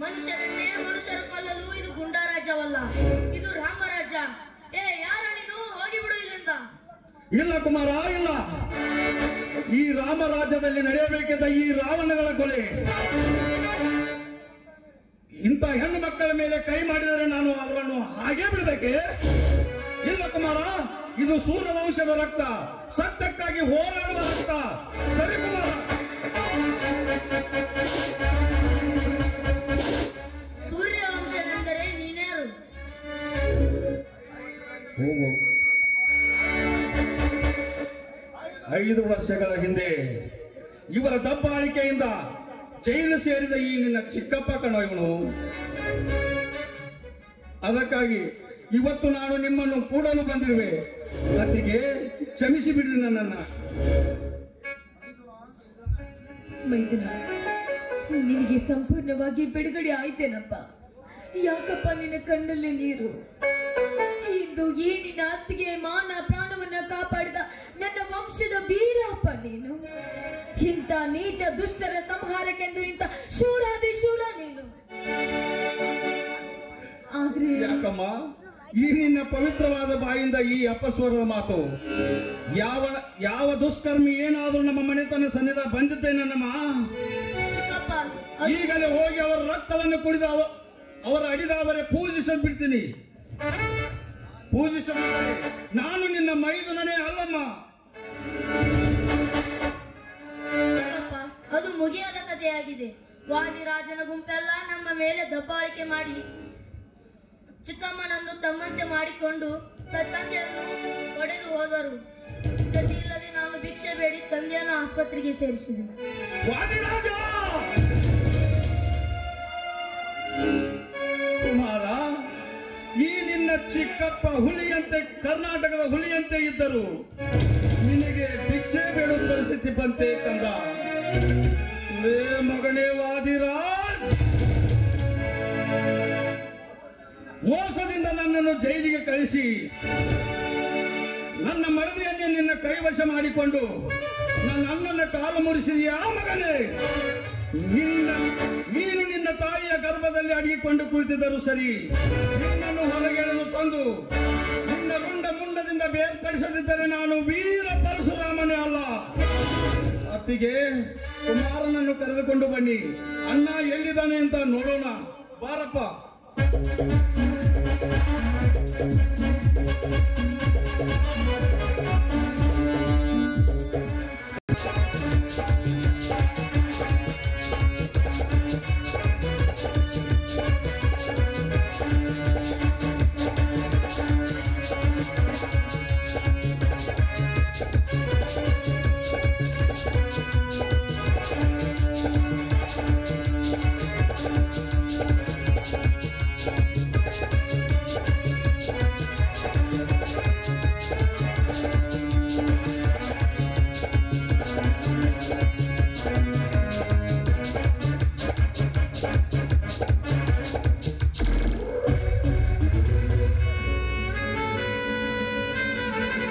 ಮನುಷ್ಯರನ್ನೇ ಮನುಷ್ಯರು ಕೊಲ್ಲಲು ಇದು ಗುಂಡಾ ರಾಜ್ಯವಲ್ಲ, ಇದು ರಾಮರಾಜ್ಯ. ಯಾರ ನೀನು? ಹೋಗಿಬಿಡು ಇಲ್ಲಿಂದ. ಇಲ್ಲ ಕುಮಾರ, ಇಲ್ಲ. ಈ ರಾಮರಾಜ್ಯದಲ್ಲಿ ನಡೆಯಬೇಕಿದ್ದ ಈ ರಾವಣಗಳ ಕೊಲೆ, ಇಂಥ ಹೆಣ್ಣು ಮಕ್ಕಳ ಮೇಲೆ ಕೈ ಮಾಡಿದರೆ ನಾನು ಅವರನ್ನು ಹಾಗೆ ಬಿಡಬೇಕೆ? ಇಲ್ಲ ಕುಮಾರ, ಇದು ಸೂರ್ಯವಂಶದ ರಕ್ತ, ಸತ್ಯಕ್ಕಾಗಿ ಹೋರಾಡುವ ರಕ್ತ. ಸರಿ ಕುಮಾರ. ಸೂರ್ಯವಂಶನೆಂದರೆ ನೀನ್ಯಾರು? ಹೋಗು. 5 ವರ್ಷಗಳ ಹಿಂದೆ ಇವರ ದಬ್ಬಾಳಿಕೆಯಿಂದ ಜೈಲು ಸೇರಿದ ಈ ನಿನ್ನ ಚಿಕ್ಕಪ್ಪ ಕಣೋ ಇವನು. ಅದಕ್ಕಾಗಿ ಇವತ್ತು ನಾನು ನಿಮ್ಮನ್ನು ಕೂಡಲು ಬಂದಿರುವೆ. ಅತಿಗೆ ಕ್ಷಮಿಸಿ ಬಿಡ್ರಿ ನನ್ನನ್ನ. ಮೈದುನ, ನಿನಗೆ ಸಂಪೂರ್ಣವಾಗಿ ಬಿಡುಗಡೆ ಆಯ್ತೇನಪ್ಪ? ಯಾಕಪ್ಪ ನಿನ್ನ ಕಣ್ಣಲ್ಲಿ ನೀರು? ಇಂದು ಈ ನಿನ್ನ ಅತ್ತಿಗೆ ಮಾನ ಪ್ರಾಣವನ್ನ ಕಾಪಾಡಿದ ನನ್ನ ವಂಶದ ವೀರಪ್ಪ ನೀನು. ಇಂಥ ನೀಚ ದುಷ್ಟರ ಸಂಹಾರಕ್ಕೆಂದು ನಿಂತ ಶೂರಾದಿ ಶೂರ ನೀನು. ಆದ್ರೆ ಯಾಕಮ್ಮ ಈ ನಿನ್ನ ಪವಿತ್ರವಾದ ಬಾಯಿಂದ ಈ ಅಪಸ್ವರದ ಮಾತು? ಯಾವ ದುಷ್ಕರ್ಮಿ ಏನಾದರೂ ನಮ್ಮ ಮನೆತನ ಸನ್ನಿಧ ಬಂದಿದ್ದೇನಮ್ಮ? ಈಗಲೇ ಹೋಗಿ ಅವರ ರಕ್ತವನ್ನು ಕುಡಿದ ಅವರ ಅಡಿದವರೇ ಪೂಜಿಸಬಿಡ್ತೀನಿ. ನಾನು ನಿನ್ನ ಮೈದುನನೇ ಅಲ್ಲಮ್ಮ. ಅದು ಮುಗಿಯದ ಕಥೆಯಾಗಿದೆ. ವಾದಿರಾಜನ ಗುಂಪೆಲ್ಲ ನಮ್ಮ ಮೇಲೆ ದಬ್ಬಾಳಿಕೆ ಮಾಡಿ ಚಿಕ್ಕಮ್ಮನನ್ನು ತಮ್ಮಂತೆ ಮಾಡಿಕೊಂಡು ತಂದೆಯನ್ನು ಹೊಡೆದು ಹೋದರು. ಗತಿ ಇಲ್ಲದೆ ನಾನು ಭಿಕ್ಷೆ ಬೇಡಿ ತಂದೆಯನ್ನು ಆಸ್ಪತ್ರೆಗೆ ಸೇರಿಸಿದೆ. ಕುಮಾರ, ಈ ನಿನ್ನ ಚಿಕ್ಕಪ್ಪ ಹುಲಿಯಂತೆ, ಕರ್ನಾಟಕದ ಹುಲಿಯಂತೆ ಇದ್ದರು. ನಿನಗೆ ಭಿಕ್ಷೆ ಬೇಡುವ ಪರಿಸ್ಥಿತಿ ಬಂತೆ ಕಂದ. ಮಗನೇ ವಾದಿರಾಜ್, ಮೋಸದಿಂದ ನನ್ನನ್ನು ಜೈಲಿಗೆ ಕಳಿಸಿ ನನ್ನ ಮಡದಿಯನ್ನೇ ನಿನ್ನ ಕೈವಶ ಮಾಡಿಕೊಂಡು ನನ್ನ ಅಣ್ಣನ ಕಾಲು ಮುರಿಸಿದೆಯಾ ಮಗನೇ? ನೀನು ನಿನ್ನ ತಾಯಿಯ ಗರ್ಭದಲ್ಲಿ ಅಡಗಿಕೊಂಡು ಕುಳಿತಿದ್ದರು ಸರಿ, ನಿನ್ನನ್ನು ಹೊರಗೆಳೆದು ತಂದು ನಿನ್ನ ರುಂಡ ಮುಂಡದಿಂದ ಬೇರ್ಪಡಿಸದಿದ್ದರೆ ನಾನು ವೀರ ಪರಶುರಾಮನೇ ಅಲ್ಲ. ಅತ್ತಿಗೆ, ಕುಮಾರನನ್ನು ಕರೆದುಕೊಂಡು ಬನ್ನಿ. ಅಣ್ಣ ಎಲ್ಲಿದ್ದಾನೆ ಅಂತ ನೋಡೋಣ. ಬಾರಪ್ಪ.